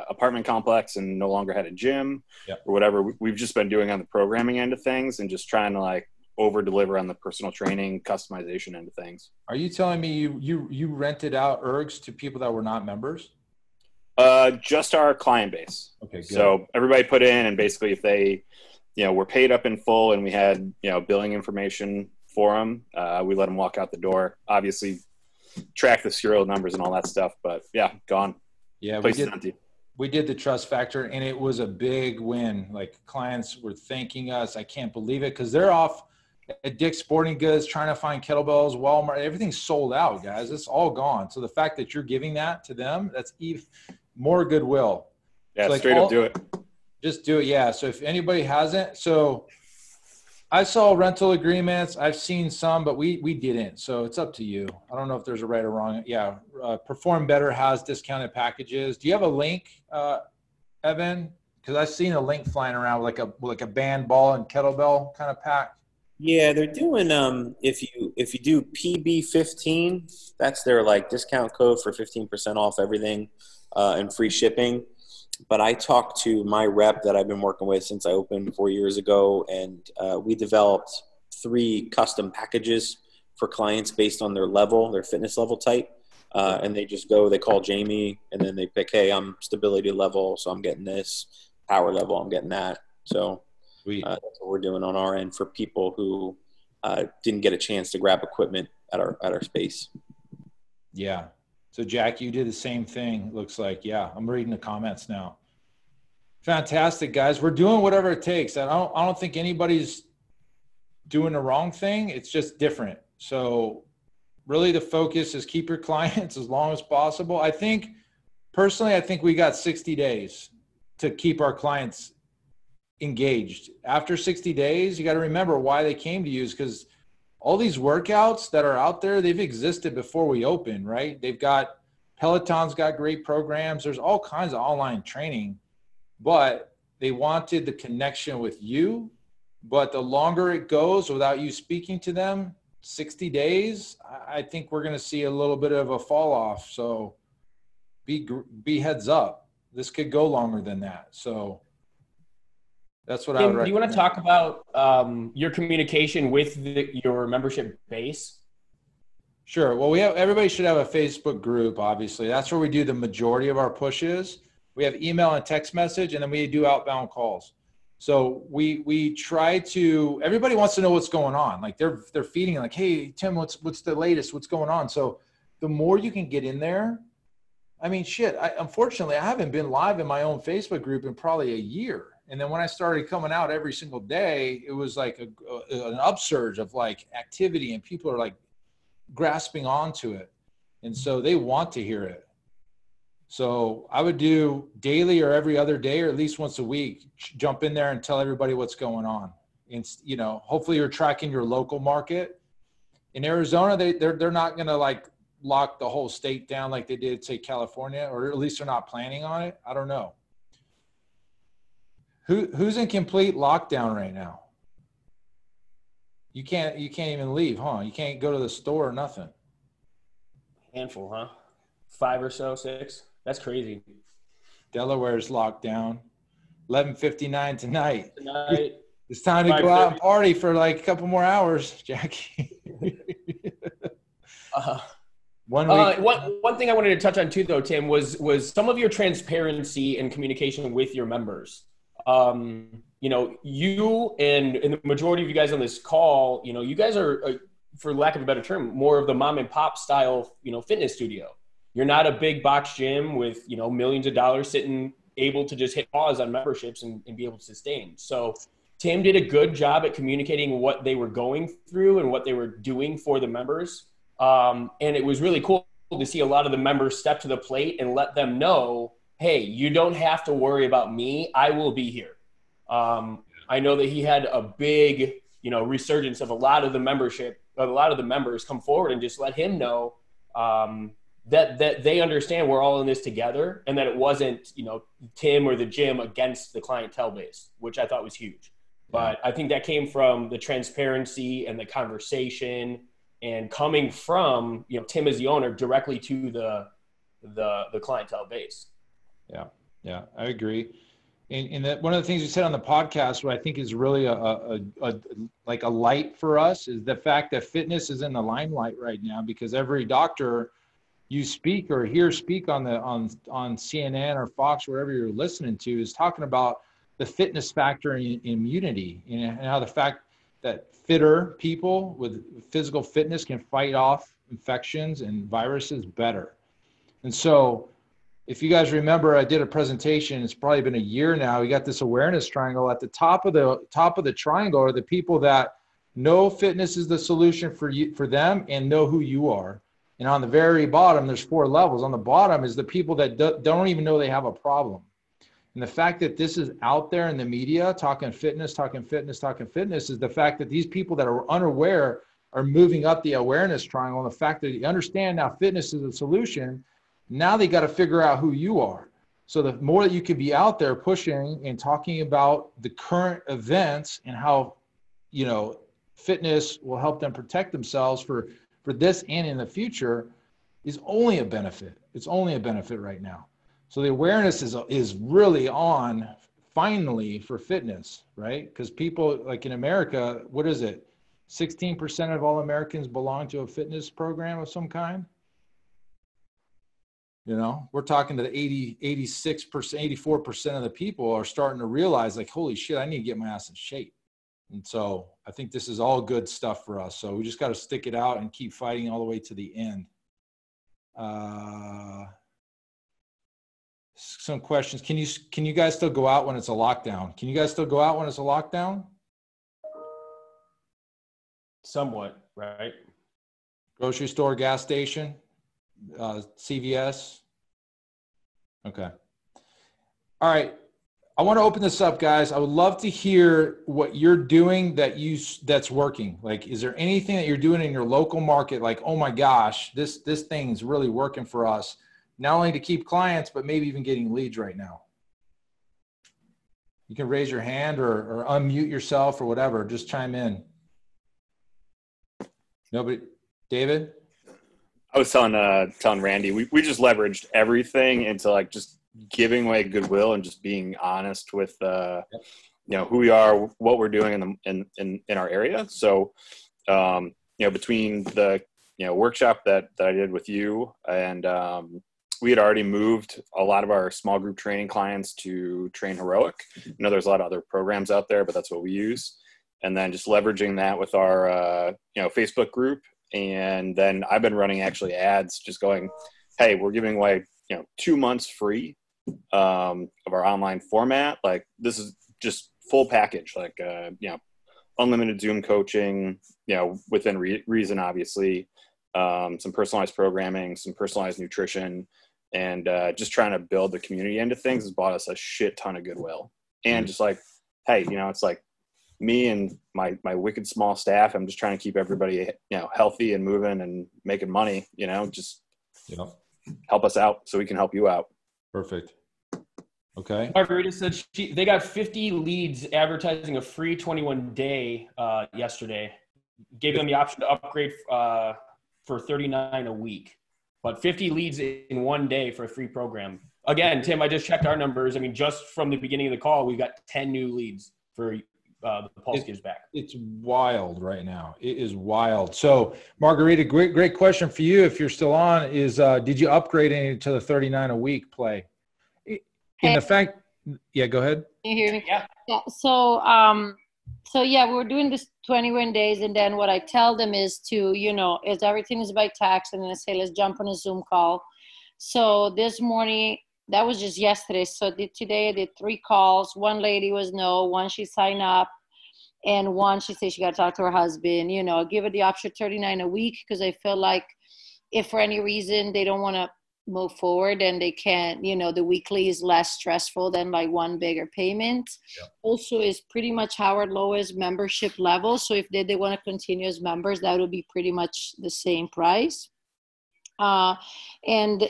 [SPEAKER 10] apartment complex and no longer had a gym or whatever, we've just been doing on the programming end of things and just trying to like over deliver on the personal training customization end of things.
[SPEAKER 2] Are you telling me you rented out ergs to people that were not members?
[SPEAKER 10] Just our client base.
[SPEAKER 2] Okay, good.
[SPEAKER 10] So everybody put in, and basically if they, you know, were paid up in full and we had, you know, billing information for them, we let them walk out the door. Obviously track the serial numbers and all that stuff, but yeah, gone.
[SPEAKER 2] Yeah, we did the trust factor, and it was a big win. Like, clients were thanking us. I can't believe it, because they're off at Dick's Sporting Goods trying to find kettlebells, Walmart. Everything's sold out, guys. It's all gone. So the fact that you're giving that to them, that's even more goodwill.
[SPEAKER 10] Yeah,
[SPEAKER 2] so like
[SPEAKER 10] straight up do it.
[SPEAKER 2] Just do it. Yeah. So if anybody hasn't, so I saw rental agreements. I've seen some, but we didn't. So it's up to you. I don't know if there's a right or wrong. Yeah. Perform Better has discounted packages. Do you have a link, Evan? Because I've seen a link flying around with like a band, ball, and kettlebell kind of pack.
[SPEAKER 5] Yeah, they're doing if you do PB15, that's their like discount code for 15% off everything and free shipping. But I talked to my rep that I've been working with since I opened 4 years ago, and we developed 3 custom packages for clients based on their level, their fitness level type. And they just go, they call Jamie, and then they pick, hey, I'm stability level, so I'm getting this. Power level, I'm getting that. So that's what we're doing on our end for people who didn't get a chance to grab equipment at our space.
[SPEAKER 2] Yeah. So Jack, you did the same thing. Looks like, yeah, I'm reading the comments now. Fantastic, guys. We're doing whatever it takes. I don't think anybody's doing the wrong thing. It's just different. So really the focus is keep your clients as long as possible. I think personally, I think we got 60 days to keep our clients engaged. After 60 days, you got to remember why they came to you is because all these workouts that are out there, they've existed before we opened, right? They've got Peloton's got great programs. There's all kinds of online training, but they wanted the connection with you. But the longer it goes without you speaking to them, 60 days, I think we're going to see a little bit of a fall off. So be heads up. This could go longer than that. So that's what I would recommend.
[SPEAKER 4] Do you want to talk about your communication with your membership base?
[SPEAKER 2] Sure. Well, everybody should have a Facebook group, obviously. That's where we do the majority of our pushes. We have email and text message, and then we do outbound calls. So we try to, everybody wants to know what's going on. Like they're feeding like, hey, Tim, what's the latest? What's going on? So the more you can get in there, I mean, shit, unfortunately, I haven't been live in my own Facebook group in probably a year. And then when I started coming out every single day, it was like an upsurge of like activity, and people are like grasping onto it. And so they want to hear it. So I would do daily or every other day, or at least once a week, jump in there and tell everybody what's going on. And, you know, hopefully you're tracking your local market. In Arizona, they're not going to like lock the whole state down like they did, say, California, or at least they're not planning on it. I don't know. Who's in complete lockdown right now? You can't even leave, huh? You can't go to the store or nothing.
[SPEAKER 4] Handful, huh? 5 or so, 6. That's crazy.
[SPEAKER 2] Delaware's locked down. 11:59 tonight.
[SPEAKER 4] Tonight.
[SPEAKER 2] It's time to go out and party for like a couple more hours, Jackie.
[SPEAKER 4] One thing I wanted to touch on too, though, Tim, was some of your transparency and communication with your members. You know, you and the majority of you guys on this call, you know, you guys are, for lack of a better term, more of the mom and pop style, you know, fitness studio. You're not a big box gym with, you know, millions of dollars sitting able to just hit pause on memberships and be able to sustain. So Tim did a good job at communicating what they were going through and what they were doing for the members. And it was really cool to see a lot of the members step to the plate and let them know, hey, you don't have to worry about me. I will be here. I know that he had a big, you know, resurgence of a lot of the members come forward and just let him know that they understand we're all in this together, and that it wasn't, you know, Tim or the gym against the clientele base, which I thought was huge. But I think that came from the transparency and the conversation, and coming from, you know, Tim as the owner directly to the clientele base.
[SPEAKER 2] Yeah, I agree. And that one of the things you said on the podcast, what I think is really like a light for us, is the fact that fitness is in the limelight right now, because every doctor you speak or hear speak on CNN or Fox, wherever you're listening to, is talking about the fitness factor in immunity, and how the fact that fitter people with physical fitness can fight off infections and viruses better. And so if you guys remember, I did a presentation, it's probably been a year now. We got this awareness triangle. At the top of the triangle are the people that know fitness is the solution for them and know who you are. And on the very bottom, there's 4 levels. On the bottom is the people that don't even know they have a problem. And the fact that this is out there in the media, talking fitness, is the fact that these people that are unaware are moving up the awareness triangle. And the fact that you understand now fitness is a solution, now they got to figure out who you are. So the more that you can be out there pushing and talking about the current events and how, you know, fitness will help them protect themselves for this and in the future, is only a benefit. It's only a benefit right now. So the awareness is really on finally for fitness, right? Because people, like in America, what is it? 16% of all Americans belong to a fitness program of some kind. You know, we're talking to the 86%, 84% of the people are starting to realize, like, holy shit, I need to get my ass in shape. And so I think this is all good stuff for us. So we just got to stick it out and keep fighting all the way to the end. Some questions. Can you guys still go out when it's a lockdown? Can you guys still go out when it's a lockdown?
[SPEAKER 4] Somewhat, right?
[SPEAKER 2] Grocery store, gas station, CVS. Okay. All right. I want to open this up, guys. I would love to hear what you're doing that's working. Like, is there anything that you're doing in your local market? Like, oh my gosh, this thing's really working for us. Not only to keep clients, but maybe even getting leads right now. You can raise your hand or unmute yourself or whatever. Just chime in. Nobody, David?
[SPEAKER 10] I was telling Randy, we just leveraged everything into like just giving away goodwill and just being honest with who we are, what we're doing in our area. So between the workshop that I did with you and we had already moved a lot of our small group training clients to Train Heroic. I know there's a lot of other programs out there, but that's what we use. And then just leveraging that with our Facebook group. And then I've been running actually ads just going, hey, we're giving away 2 months free of our online format. Like, this is just full package, like unlimited Zoom coaching, within reason, obviously, some personalized programming, some personalized nutrition, and just trying to build the community into things has bought us a shit ton of goodwill. And just like, hey, it's like me and my wicked small staff. I'm just trying to keep everybody healthy and moving and making money. Just help us out so we can help you out.
[SPEAKER 2] Perfect. Okay.
[SPEAKER 4] Margarita said they got 50 leads advertising a free 21-day yesterday. Gave them the option to upgrade for $39 a week, but 50 leads in 1 day for a free program. Again, Tim, I just checked our numbers. I mean, just from the beginning of the call, we got 10 new leads for the Pulse Gives Back. It's
[SPEAKER 2] wild right now. It is wild. So, Margarita, great question for you. If you're still on, is did you upgrade any to the 39 a week play? In the fact, yeah, go ahead.
[SPEAKER 11] Can you hear me?
[SPEAKER 4] Yeah.
[SPEAKER 11] Yeah. So yeah, we're doing this 21 days. And then what I tell them is to, is everything is by text. And then I say, let's jump on a Zoom call. So this morning, that was just yesterday. So today I did 3 calls. One lady was no, one she signed up. And one, she said she got to talk to her husband. I'll give her the option 39 a week because I feel like if for any reason they don't want to move forward and they can't, the weekly is less stressful than like one bigger payment. Yeah. Also is pretty much our lowest membership level. So if they want to continue as members, that would be pretty much the same price. And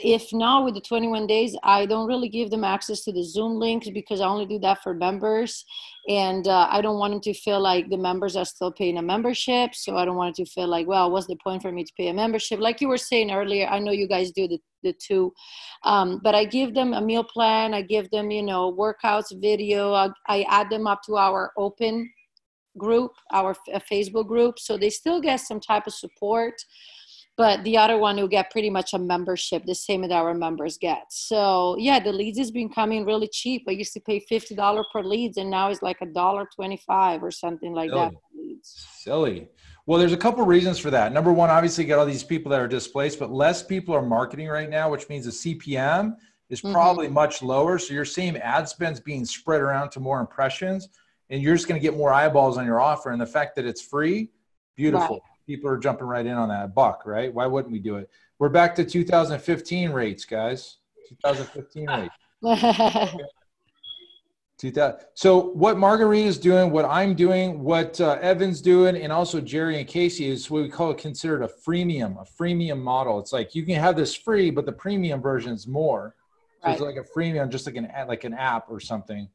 [SPEAKER 11] if not, with the 21 days, I don't really give them access to the Zoom links because I only do that for members. And I don't want them to feel like the members are still paying a membership. So I don't want it to feel like, well, what's the point for me to pay a membership? Like you were saying earlier, I know you guys do the two, but I give them a meal plan. I give them, workouts, video. I add them up to our open group, our Facebook group. So they still get some type of support. But the other one will get pretty much a membership, the same as our members get. So yeah, the leads has been coming really cheap. I used to pay $50 per leads, and now it's like $1.25 or something like that.
[SPEAKER 2] Silly. Well, there's a couple reasons for that. Number one, obviously you got all these people that are displaced, but less people are marketing right now, which means the CPM is probably much lower. So you're seeing ad spends being spread around to more impressions, and you're just going to get more eyeballs on your offer. And the fact that it's free, beautiful. Right. People are jumping right in on that $1, right? Why wouldn't we do it? We're back to 2015 rates, guys. 2015 rates. So what Margarita is doing, what I'm doing, what Evan's doing, and also Jerry and Casey is what we considered a freemium model. It's like you can have this free, but the premium version is more. So it's like a freemium, just like an app or something.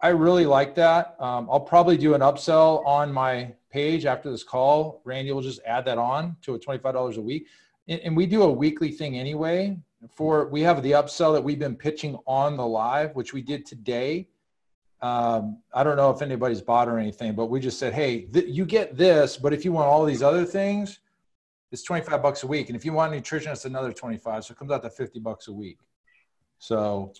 [SPEAKER 2] I really like that. I'll probably do an upsell on my page after this call. Randy will just add that on to a $25 a week. And we do a weekly thing anyway. We have the upsell that we've been pitching on the live, which we did today. I don't know if anybody's bought or anything, but we just said, hey, you get this, but if you want all these other things, it's $25 a week. And if you want nutrition, it's another 25. So it comes out to $50 a week. So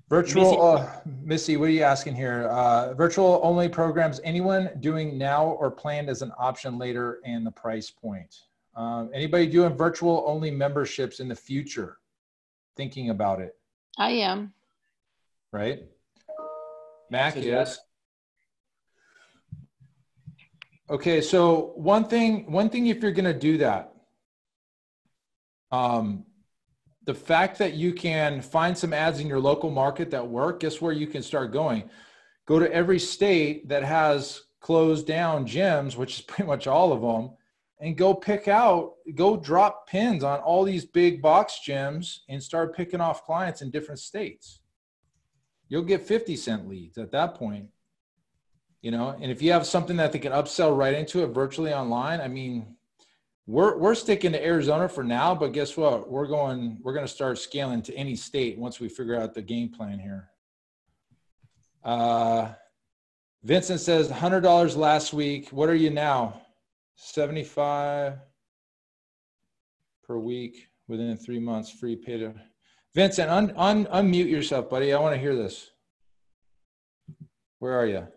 [SPEAKER 2] virtual, Missy, what are you asking here? Virtual only programs, anyone doing now or planned as an option later, and the price point? Anybody doing virtual only memberships in the future? Thinking about it.
[SPEAKER 11] I am.
[SPEAKER 2] Right? Mac, yes. Okay, so one thing, if you're going to do that, the fact that you can find some ads in your local market that work, guess where you can start going? Go to every state that has closed down gyms, which is pretty much all of them, and go drop pins on all these big box gyms and start picking off clients in different states. You'll get 50-cent leads at that point, you know, and if you have something that they can upsell right into it virtually online, I mean, we're sticking to Arizona for now, but guess what? We're going to start scaling to any state once we figure out the game plan here. Vincent says $100 last week. What are you now? 75 per week within 3 months, free pay to Vincent. Unmute yourself, buddy. I want to hear this. Where are you?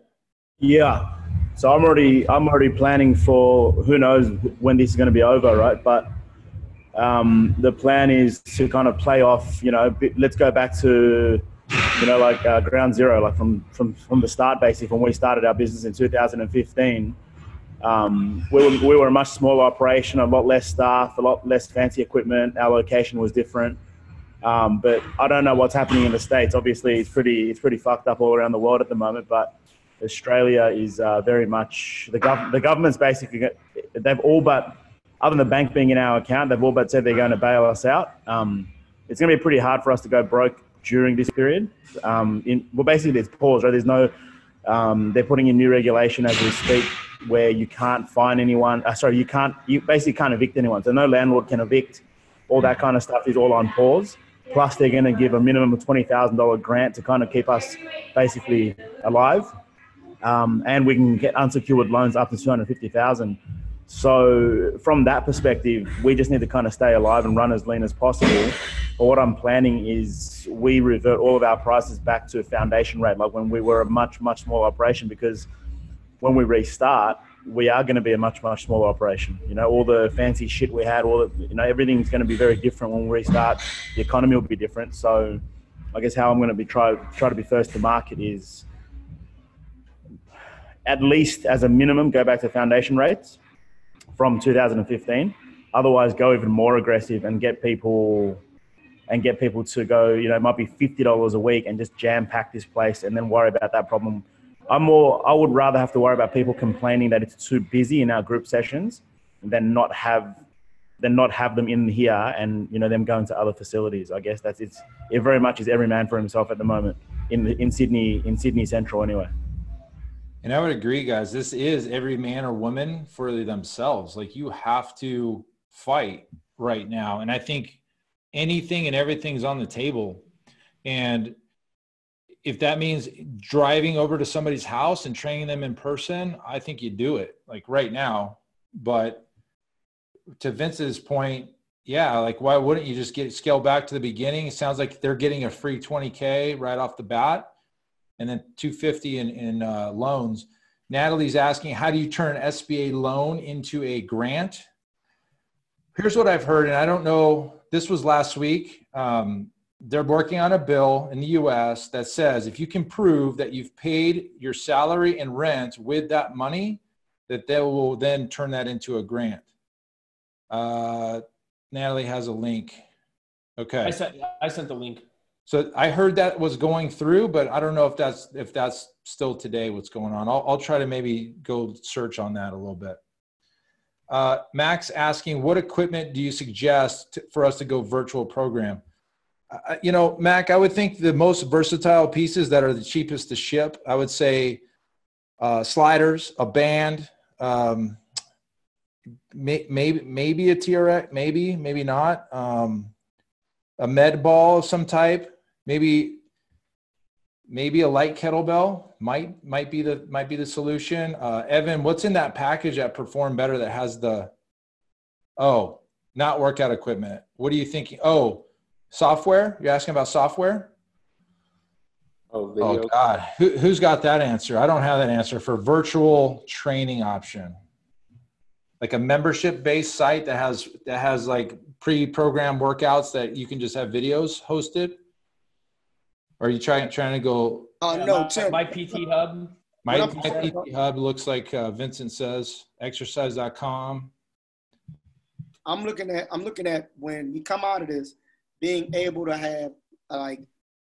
[SPEAKER 12] Yeah. So I'm already planning for who knows when this is going to be over, right? But the plan is to kind of play off, you know, let's go back to, you know, like ground zero, like from the start, basically, when we started our business in 2015. We were a much smaller operation, a lot less staff, a lot less fancy equipment. Our location was different. But I don't know what's happening in the States. Obviously, it's pretty fucked up all around the world at the moment, but Australia is very much, the government's basically, they've all but, other than the bank being in our account, they've all but said they're going to bail us out. It's going to be pretty hard for us to go broke during this period. Well, basically, it's paused, right? There's no, they're putting in new regulation as we speak where you can't find anyone, you basically can't evict anyone. So no landlord can evict. All that kind of stuff is all on pause. Plus, they're going to give a minimum of $20,000 grant to kind of keep us basically alive. And we can get unsecured loans up to $250,000. So from that perspective, we just need to kind of stay alive and run as lean as possible. But what I'm planning is we revert all of our prices back to foundation rate, like when we were a much, much smaller operation, because when we restart, we are going to be a much, much smaller operation. You know, all the fancy shit we had, everything's going to be very different when we restart. The economy will be different. So I guess how I'm going to be try to be first to market is, at least as a minimum, go back to foundation rates from 2015. Otherwise, go even more aggressive and get people to go, you know, it might be $50 a week and just jam pack this place and then worry about that problem. I would rather have to worry about people complaining that it's too busy in our group sessions than not have them in here and, you know, them going to other facilities. I guess it very much is every man for himself at the moment in Sydney Central anyway.
[SPEAKER 2] And I would agree, guys, this is every man or woman for themselves. Like, you have to fight right now. And I think anything and everything's on the table. And if that means driving over to somebody's house and training them in person, I think you do it, like, right now. But to Vince's point, yeah, like, why wouldn't you just scale back to the beginning? It sounds like they're getting a free 20K right off the bat, and then 250 in loans. Natalie's asking, how do you turn an SBA loan into a grant? Here's what I've heard, and I don't know, this was last week. They're working on a bill in the US that says if you can prove that you've paid your salary and rent with that money, that they will then turn that into a grant. Natalie has a link. Okay.
[SPEAKER 4] I sent the link.
[SPEAKER 2] So I heard that was going through, but I don't know if that's still today what's going on. I'll try to maybe go search on that a little bit. Max asking, what equipment do you suggest for us to go virtual program? You know, Mac, I would think the most versatile pieces that are the cheapest to ship, I would say sliders, a band, maybe a TRX, maybe not, a med ball of some type, maybe a light kettlebell might be the solution. Evan, what's in that package that Perform Better that has not workout equipment? What are you thinking? Oh, software? You're asking about software? Oh God, who's got that answer? I don't have that answer for virtual training option. Like a membership-based site that has like pre-programmed workouts that you can just have videos hosted? Or are you trying to go?
[SPEAKER 4] No, Tim. My PT Hub.
[SPEAKER 2] My PT Hub looks like Vincent says, exercise.com.
[SPEAKER 13] I'm looking at when we come out of this, being able to have like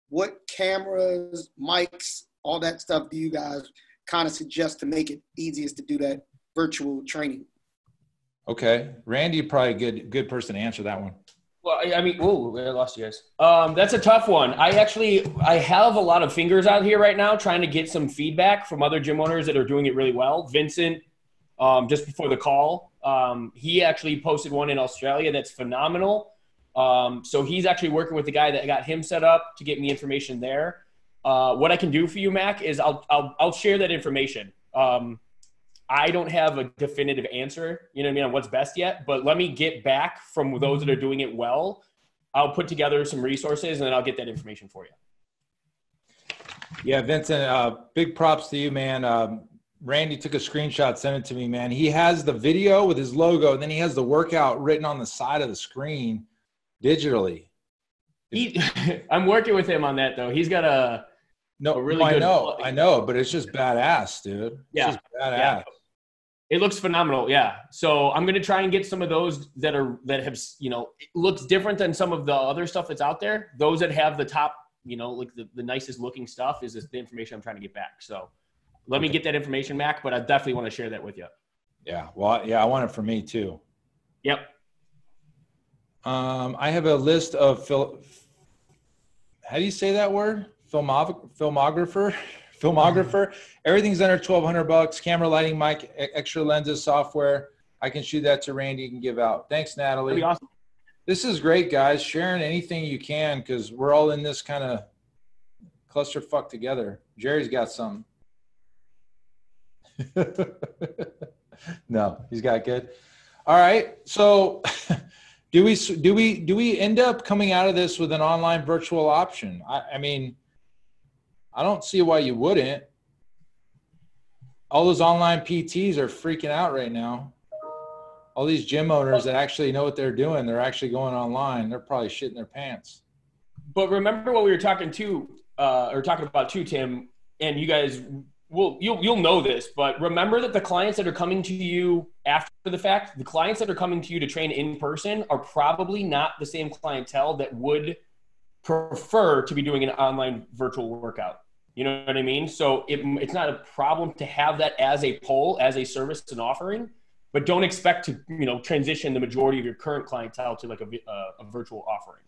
[SPEAKER 13] what cameras, mics, all that stuff do you guys kind of suggest to make it easiest to do that virtual training?
[SPEAKER 2] Okay. Randy, probably a good person to answer that one.
[SPEAKER 4] Well, I mean, oh, I lost you guys. That's a tough one. I have a lot of fingers out here right now trying to get some feedback from other gym owners that are doing it really well. Vincent, just before the call, he actually posted one in Australia that's phenomenal. So he's actually working with the guy that got him set up to get me information there. What I can do for you, Mac, is I'll share that information. I don't have a definitive answer, you know what I mean, on what's best yet, but let me get back from those that are doing it well. I'll put together some resources and then I'll get that information for you.
[SPEAKER 2] Yeah, Vincent, big props to you, man. Randy took a screenshot, sent it to me, man. He has the video with his logo, and then he has the workout written on the side of the screen digitally.
[SPEAKER 4] I'm working with him on that, though. He's got a really good.
[SPEAKER 2] I know, but it's just badass, dude.
[SPEAKER 4] Yeah,
[SPEAKER 2] it's just badass.
[SPEAKER 4] Yeah. It looks phenomenal, yeah. So I'm gonna try and get some of those that have, it looks different than some of the other stuff that's out there. Those that have the top, like the nicest looking stuff is the information I'm trying to get back. So let me get that information, Mac, but I definitely want to share that with you.
[SPEAKER 2] Yeah, well, yeah, I want it for me too.
[SPEAKER 4] Yep.
[SPEAKER 2] I have a list of how do you say that word? Filmographer. Everything's under $1,200. Camera, lighting, mic, extra lenses, software. I can shoot that to Randy and give out. Thanks, Natalie.
[SPEAKER 4] That'd be awesome.
[SPEAKER 2] This is great, guys. Sharing anything you can because we're all in this kind of clusterfuck together. Jerry's got some. No, he's got good. All right. So do we end up coming out of this with an online virtual option? I mean, I don't see why you wouldn't. All those online PTs are freaking out right now. All these gym owners that actually know what they're doing, they're actually going online. They're probably shitting their pants.
[SPEAKER 4] But remember what we were talking about too, Tim, and you guys you'll know this, but remember that the clients that are coming to you after the fact, the clients that are coming to you to train in person are probably not the same clientele that would prefer to be doing an online virtual workout. You know what I mean? So it's not a problem to have that as a poll, as a service and offering, but don't expect to, transition the majority of your current clientele to like a virtual offering.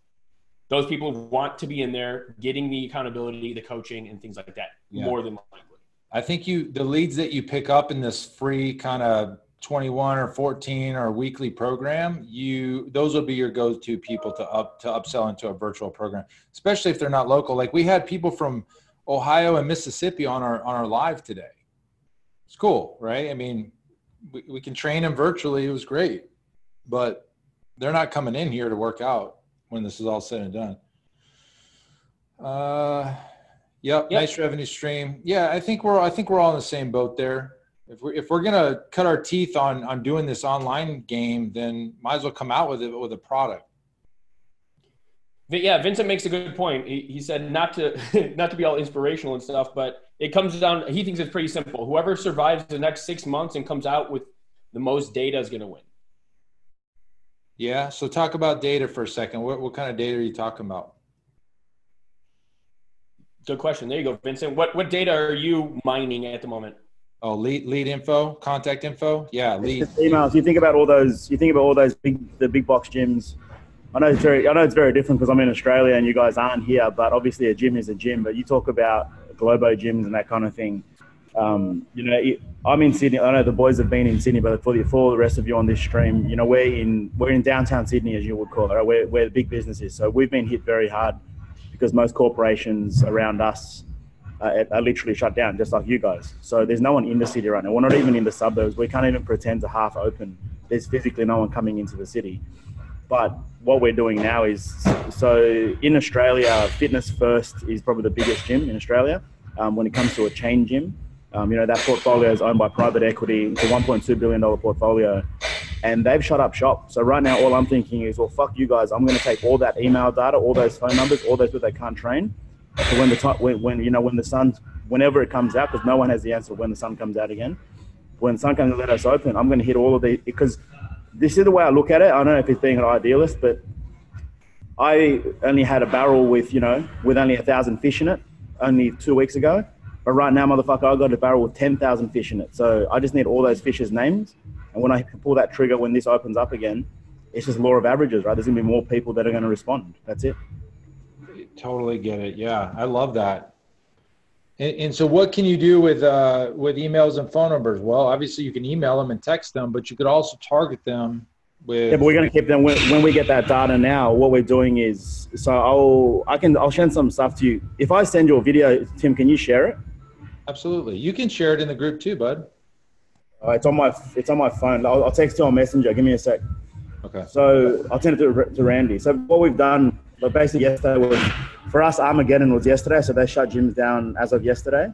[SPEAKER 4] Those people want to be in there getting the accountability, the coaching and things like that more than likely.
[SPEAKER 2] I think the leads that you pick up in this free kind of 21 or 14 or weekly program, those will be your go-to people to upsell into a virtual program, especially if they're not local. Like we had people from Ohio and Mississippi on our live today. It's cool, right? I mean, we can train them virtually. It was great, but they're not coming in here to work out when this is all said and done. Yep. Nice revenue stream. Yeah, I think we're all in the same boat there. If we're gonna cut our teeth on doing this online game, then might as well come out with a product.
[SPEAKER 4] But yeah, Vincent makes a good point. He said not to be all inspirational and stuff, but it comes down. He thinks it's pretty simple. Whoever survives the next 6 months and comes out with the most data is going to win.
[SPEAKER 2] Yeah. So talk about data for a second. What kind of data are you talking about?
[SPEAKER 4] Good question. There you go, Vincent. What data are you mining at the moment?
[SPEAKER 2] Oh, lead info, contact info. Yeah, lead
[SPEAKER 12] emails. You think about all those. The big box gyms. I know it's very different because I'm in Australia and you guys aren't here. But obviously, a gym is a gym. But you talk about Globo gyms and that kind of thing. I'm in Sydney. I know the boys have been in Sydney, but for the rest of you on this stream, we're in downtown Sydney, as you would call it, right? where the big business is. So we've been hit very hard because most corporations around us are literally shut down, just like you guys. So there's no one in the city right now. We're not even in the suburbs. We can't even pretend to half open. There's physically no one coming into the city. But what we're doing now is, so in Australia, Fitness First is probably the biggest gym in Australia. When it comes to a chain gym, that portfolio is owned by private equity. It's a $1.2 billion portfolio. And they've shut up shop. So right now, all I'm thinking is, well, fuck you guys. I'm going to take all that email data, all those phone numbers, all those people they can't train. So when the sun whenever it comes out, because no one has the answer when the sun comes out again. When the sun comes and let us open, I'm going to hit all of these, because this is the way I look at it. I don't know if it's being an idealist, but I only had a barrel with only 1,000 fish in it only 2 weeks ago. But right now, motherfucker, I got a barrel with 10,000 fish in it. So I just need all those fish's names. And when I pull that trigger, when this opens up again, it's just law of averages, right? There's going to be more people that are going to respond. That's it.
[SPEAKER 2] Totally get it. Yeah, I love that. And so what can you do with emails and phone numbers? Well, obviously you can email them and text them, but you could also target them with.
[SPEAKER 12] Yeah, but we're going to keep them when we get that data now. What we're doing is, so I'll send some stuff to you. If I send you a video, Tim, can you share it?
[SPEAKER 2] Absolutely. You can share it in the group too, bud.
[SPEAKER 12] It's on my phone. I'll text you on Messenger. Give me a sec.
[SPEAKER 2] Okay.
[SPEAKER 12] So I'll send it to Randy. So what we've done, but basically yesterday was, for us, Armageddon was yesterday. So they shut gyms down as of yesterday.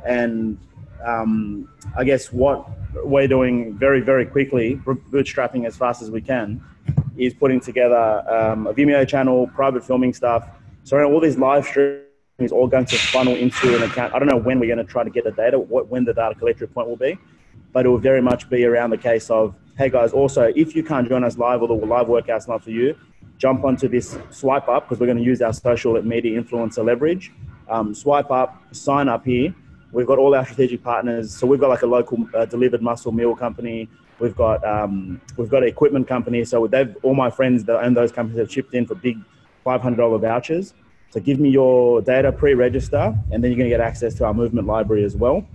[SPEAKER 12] And I guess what we're doing very, very quickly, bootstrapping as fast as we can, is putting together a Vimeo channel, private filming stuff. So all these live streams is all going to funnel into an account. I don't know when we're going to try to get the data, when the data collector point will be, but it will very much be around the case of, hey guys, also, if you can't join us live or the live workout's not for you, jump onto this Swipe Up, because we're going to use our social media influencer leverage. Swipe Up, sign up here. We've got all our strategic partners. So we've got like a local delivered muscle meal company. We've got an equipment company. So all my friends that own those companies have chipped in for big $500 vouchers. So give me your data, pre-register, and then you're going to get access to our movement library as well.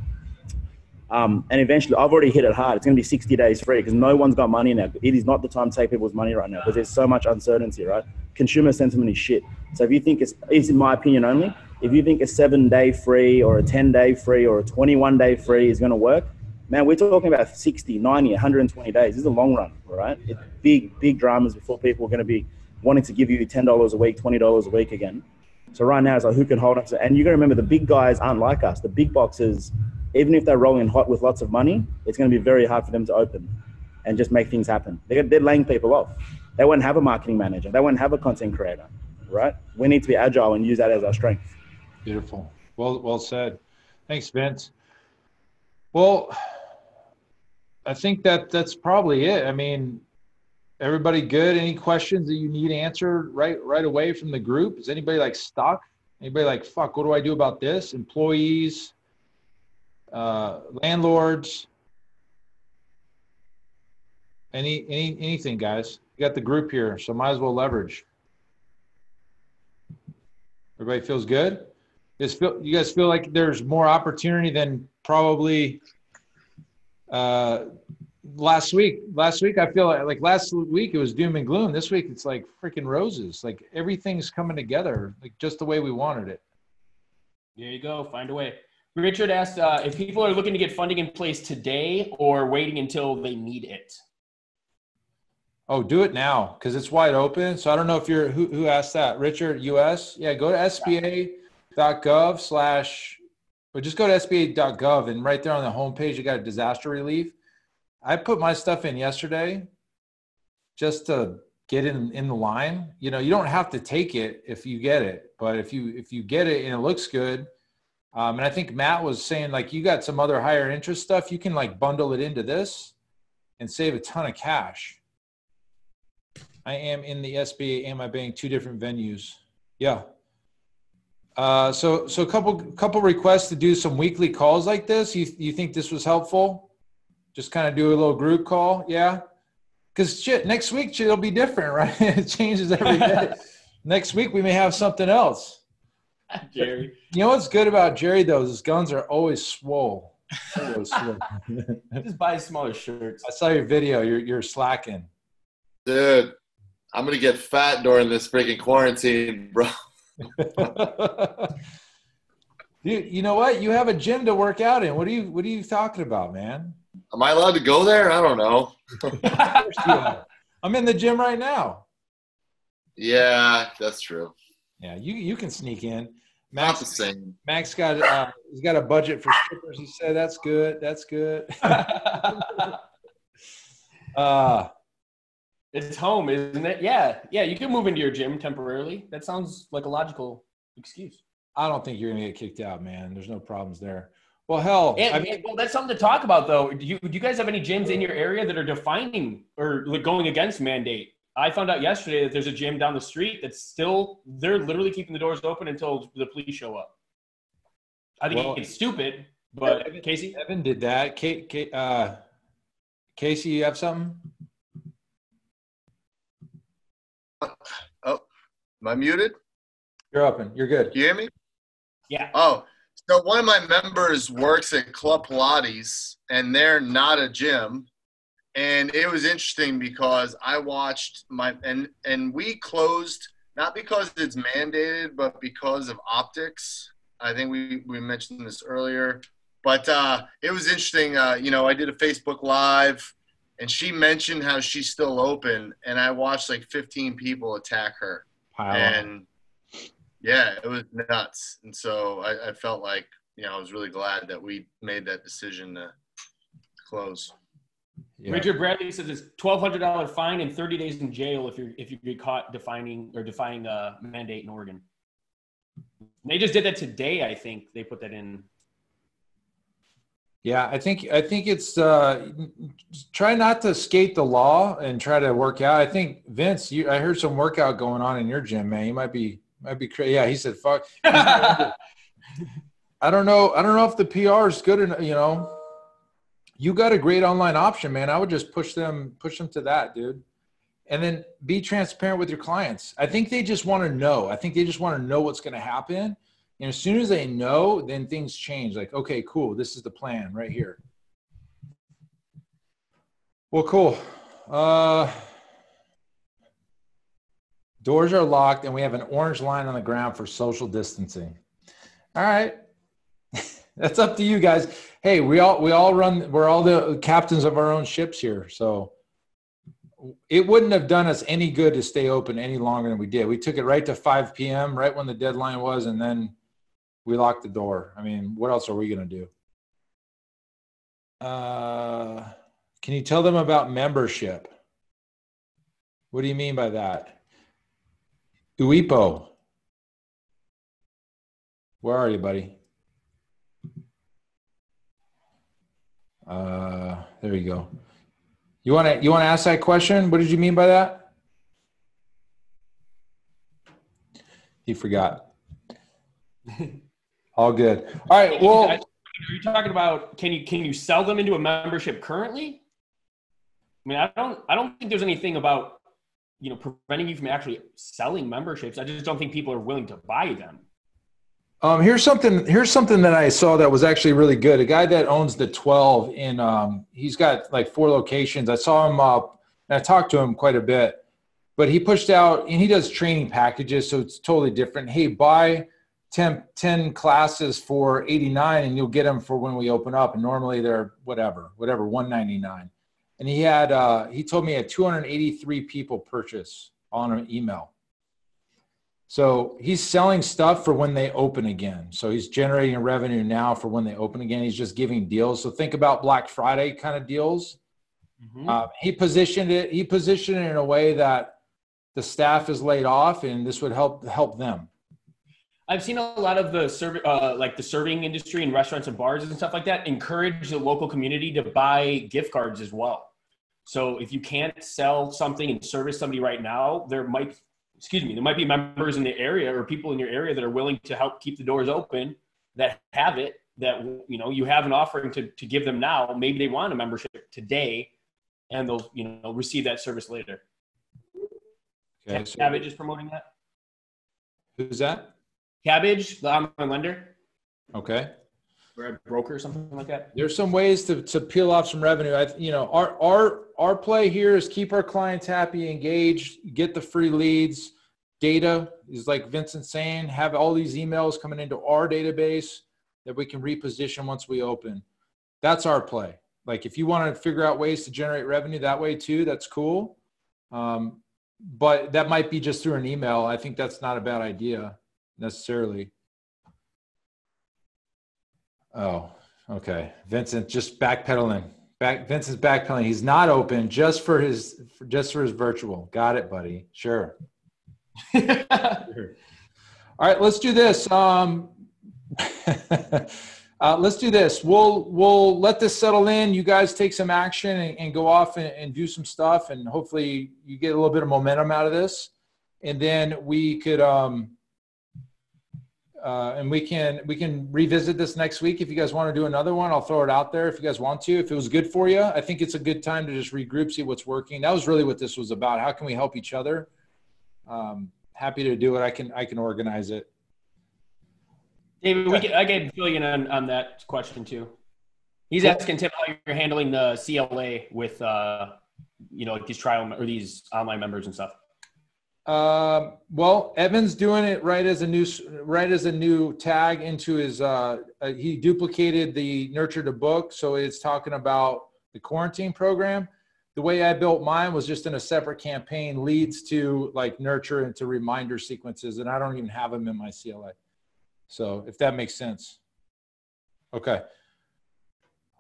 [SPEAKER 12] And eventually, I've already hit it hard. It's going to be 60 days free, because no one's got money now. It is not the time to take people's money right now, because there's so much uncertainty, right? Consumer sentiment is shit. So if you think it's in my opinion only, if you think a 7-day free or a 10-day free or a 21-day free is going to work, man, we're talking about 60, 90, 120 days. This is a long run, right? It's big dramas before people are going to be wanting to give you $10 a week, $20 a week again. So right now, it's like, who can hold us? And you got to remember, the big guys aren't like us. The big boxes, even if they're rolling hot with lots of money, it's going to be very hard for them to open and just make things happen. They're laying people off. They won't have a marketing manager. They won't have a content creator, right? We need to be agile and use that as our strength.
[SPEAKER 2] Beautiful. Well said. Thanks, Vince. Well, I think that's probably it. I mean, everybody good? Any questions that you need answered right away from the group? Is anybody like stuck? Anybody like, fuck, what do I do about this? Employees, landlords, anything, guys? You got the group here, so might as well leverage. Everybody feels good? You guys feel like there's more opportunity than probably last week? Last week, I feel like last week it was doom and gloom. This week, it's like freaking roses. Like everything's coming together, like just the way we wanted it.
[SPEAKER 4] There you go. Find a way. Richard asked if people are looking to get funding in place today or waiting until they need it.
[SPEAKER 2] Oh, do it now, because it's wide open. So I don't know if you're who asked that. Richard, US? Yeah, go to sba.gov/ or just go to sba.gov, and right there on the homepage, you got a disaster relief. I put my stuff in yesterday just to get in the line. You know, you don't have to take it if you get it, but if you get it and it looks good, and I think Matt was saying, like, you got some other higher interest stuff, you can like bundle it into this and save a ton of cash. I am in the SBA and my bank, 2 different venues. Yeah. So a couple requests to do some weekly calls like this. You think this was helpful? Just kind of do a little group call. Yeah. Because shit, next week it'll be different, right? It changes every day. Next week we may have something else.
[SPEAKER 4] Jerry.
[SPEAKER 2] You know what's good about Jerry though? His guns are always swole. Always swole.
[SPEAKER 4] Just buy smaller shirts.
[SPEAKER 2] I saw your video. You're slacking.
[SPEAKER 3] Dude, I'm going to get fat during this freaking quarantine, bro.
[SPEAKER 2] Dude, you know what? You have a gym to work out in. What are you talking about, man?
[SPEAKER 3] Am I allowed to go there? I don't know.
[SPEAKER 2] Of course you are. I'm in the gym right now.
[SPEAKER 3] Yeah, that's true.
[SPEAKER 2] Yeah, you can sneak in.
[SPEAKER 3] Not the same.
[SPEAKER 2] Max got he's got a budget for strippers. He said that's good. That's good.
[SPEAKER 4] It's home, isn't it? Yeah. You can move into your gym temporarily. That sounds like a logical excuse.
[SPEAKER 2] I don't think you're going to get kicked out, man. There's no problems there. Well, hell,
[SPEAKER 4] well, that's something to talk about, though. Do you guys have any gyms in your area that are defying or going against mandate? I found out yesterday that there's a gym down the street that's they're literally keeping the doors open until the police show up. I think it's stupid, but Casey?
[SPEAKER 2] Evan did that. Casey, you have something?
[SPEAKER 3] Oh, am I muted?
[SPEAKER 2] You're open. You're good.
[SPEAKER 3] You hear me?
[SPEAKER 4] Yeah.
[SPEAKER 3] Oh, so one of my members works at Club Pilates, and they're not a gym. And it was interesting because I watched and we closed, not because it's mandated, but because of optics. I think we mentioned this earlier. But it was interesting. I did a Facebook Live, and she mentioned how she's still open, and I watched like 15 people attack her. And yeah, it was nuts. And so I felt like, I was really glad that we made that decision to close.
[SPEAKER 4] Yeah. Richard Bradley says it's $1,200 fine and 30 days in jail if you get caught defying a mandate in Oregon. And they just did that today. I think they put that in.
[SPEAKER 2] Yeah, I think it's try not to skate the law and try to work out. I think Vince, I heard some workout going on in your gym, man. You might be crazy. Yeah, he said fuck. I don't know if the PR is good enough. You got a great online option, man. I would just push them to that, dude. And then be transparent with your clients. I think they just want to know. I think they just want to know what's going to happen. And as soon as they know, then things change. Like, okay, cool. This is the plan right here. Well, cool. Doors are locked and we have an orange line on the ground for social distancing. All right. That's up to you guys. Hey, we're all the captains of our own ships here. So it wouldn't have done us any good to stay open any longer than we did. We took it right to 5 p.m., right when the deadline was, and then we locked the door. I mean, what else are we going to do? Can you tell them about membership? What do you mean by that? Uipo. Where are you, buddy? There you go. You want to ask that question? What did you mean by that? He forgot. All good. All right. Well,
[SPEAKER 4] are you talking about can you sell them into a membership currently? I mean, I don't think there's anything about preventing you from actually selling memberships. I just don't think people are willing to buy them.
[SPEAKER 2] Here's something that I saw that was actually really good. A guy that owns the 12 he's got like 4 locations. I saw him and I talked to him quite a bit, but he pushed out and he does training packages. So it's totally different. Hey, buy 10 classes for $89 and you'll get them for when we open up. And normally they're whatever, $199. And he told me he had 283 people purchase on an email. So he's selling stuff for when they open again. So he's generating revenue now for when they open again. He's just giving deals. So think about Black Friday kind of deals. Mm-hmm. He positioned it in a way that the staff is laid off, and this would help them.
[SPEAKER 4] I've seen a lot of the serving industry and restaurants and bars and stuff like that encourage the local community to buy gift cards as well. So if you can't sell something and service somebody right now, there might be members in the area or people in your area that are willing to help keep the doors open that have it, that, you have an offering to give them now. Maybe they want a membership today and they'll, receive that service later. Okay, Cabbage is promoting that.
[SPEAKER 2] Who's that?
[SPEAKER 4] Cabbage, the online lender.
[SPEAKER 2] Okay.
[SPEAKER 4] Or a broker or something like that.
[SPEAKER 2] There's some ways to peel off some revenue. Our play here is keep our clients happy, engaged, get the free leads. Data is like Vincent's saying, have all these emails coming into our database that we can reposition once we open. That's our play. Like if you want to figure out ways to generate revenue that way too, that's cool. But that might be just through an email. I think that's not a bad idea necessarily. Oh, okay. Vincent just backpedaling. Vincent's backpedaling. He's not open just for his virtual. Got it, buddy. Sure. Sure. All right, let's do this. Let's do this. We'll let this settle in. You guys take some action and go off and do some stuff, and hopefully you get a little bit of momentum out of this. And then we could and we can revisit this next week if you guys want to do another one. I'll throw it out there if you guys want to. If it was good for you, I think it's a good time to just regroup, see what's working. That was really what this was about. How can we help each other? Happy to do it. I can organize it.
[SPEAKER 4] David, I can fill you in on that question too. He's asking Tim how you're handling the CLA with like these trial or these online members and stuff.
[SPEAKER 2] Well, Evan's doing it right as a new tag into his. He duplicated the Nurture to Book, so it's talking about the quarantine program. The way I built mine was just in a separate campaign, leads to like Nurture and to reminder sequences, and I don't even have them in my CLA. So if that makes sense. Okay.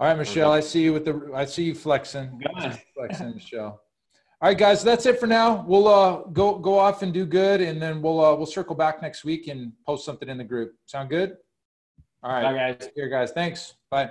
[SPEAKER 2] All right, Michelle, I see you flexing. Flexing, Michelle. All right, guys, that's it for now. We'll go off and do good, and then we'll circle back next week and post something in the group. Sound good? All right.
[SPEAKER 4] Bye, guys.
[SPEAKER 2] Here, guys. Thanks. Bye.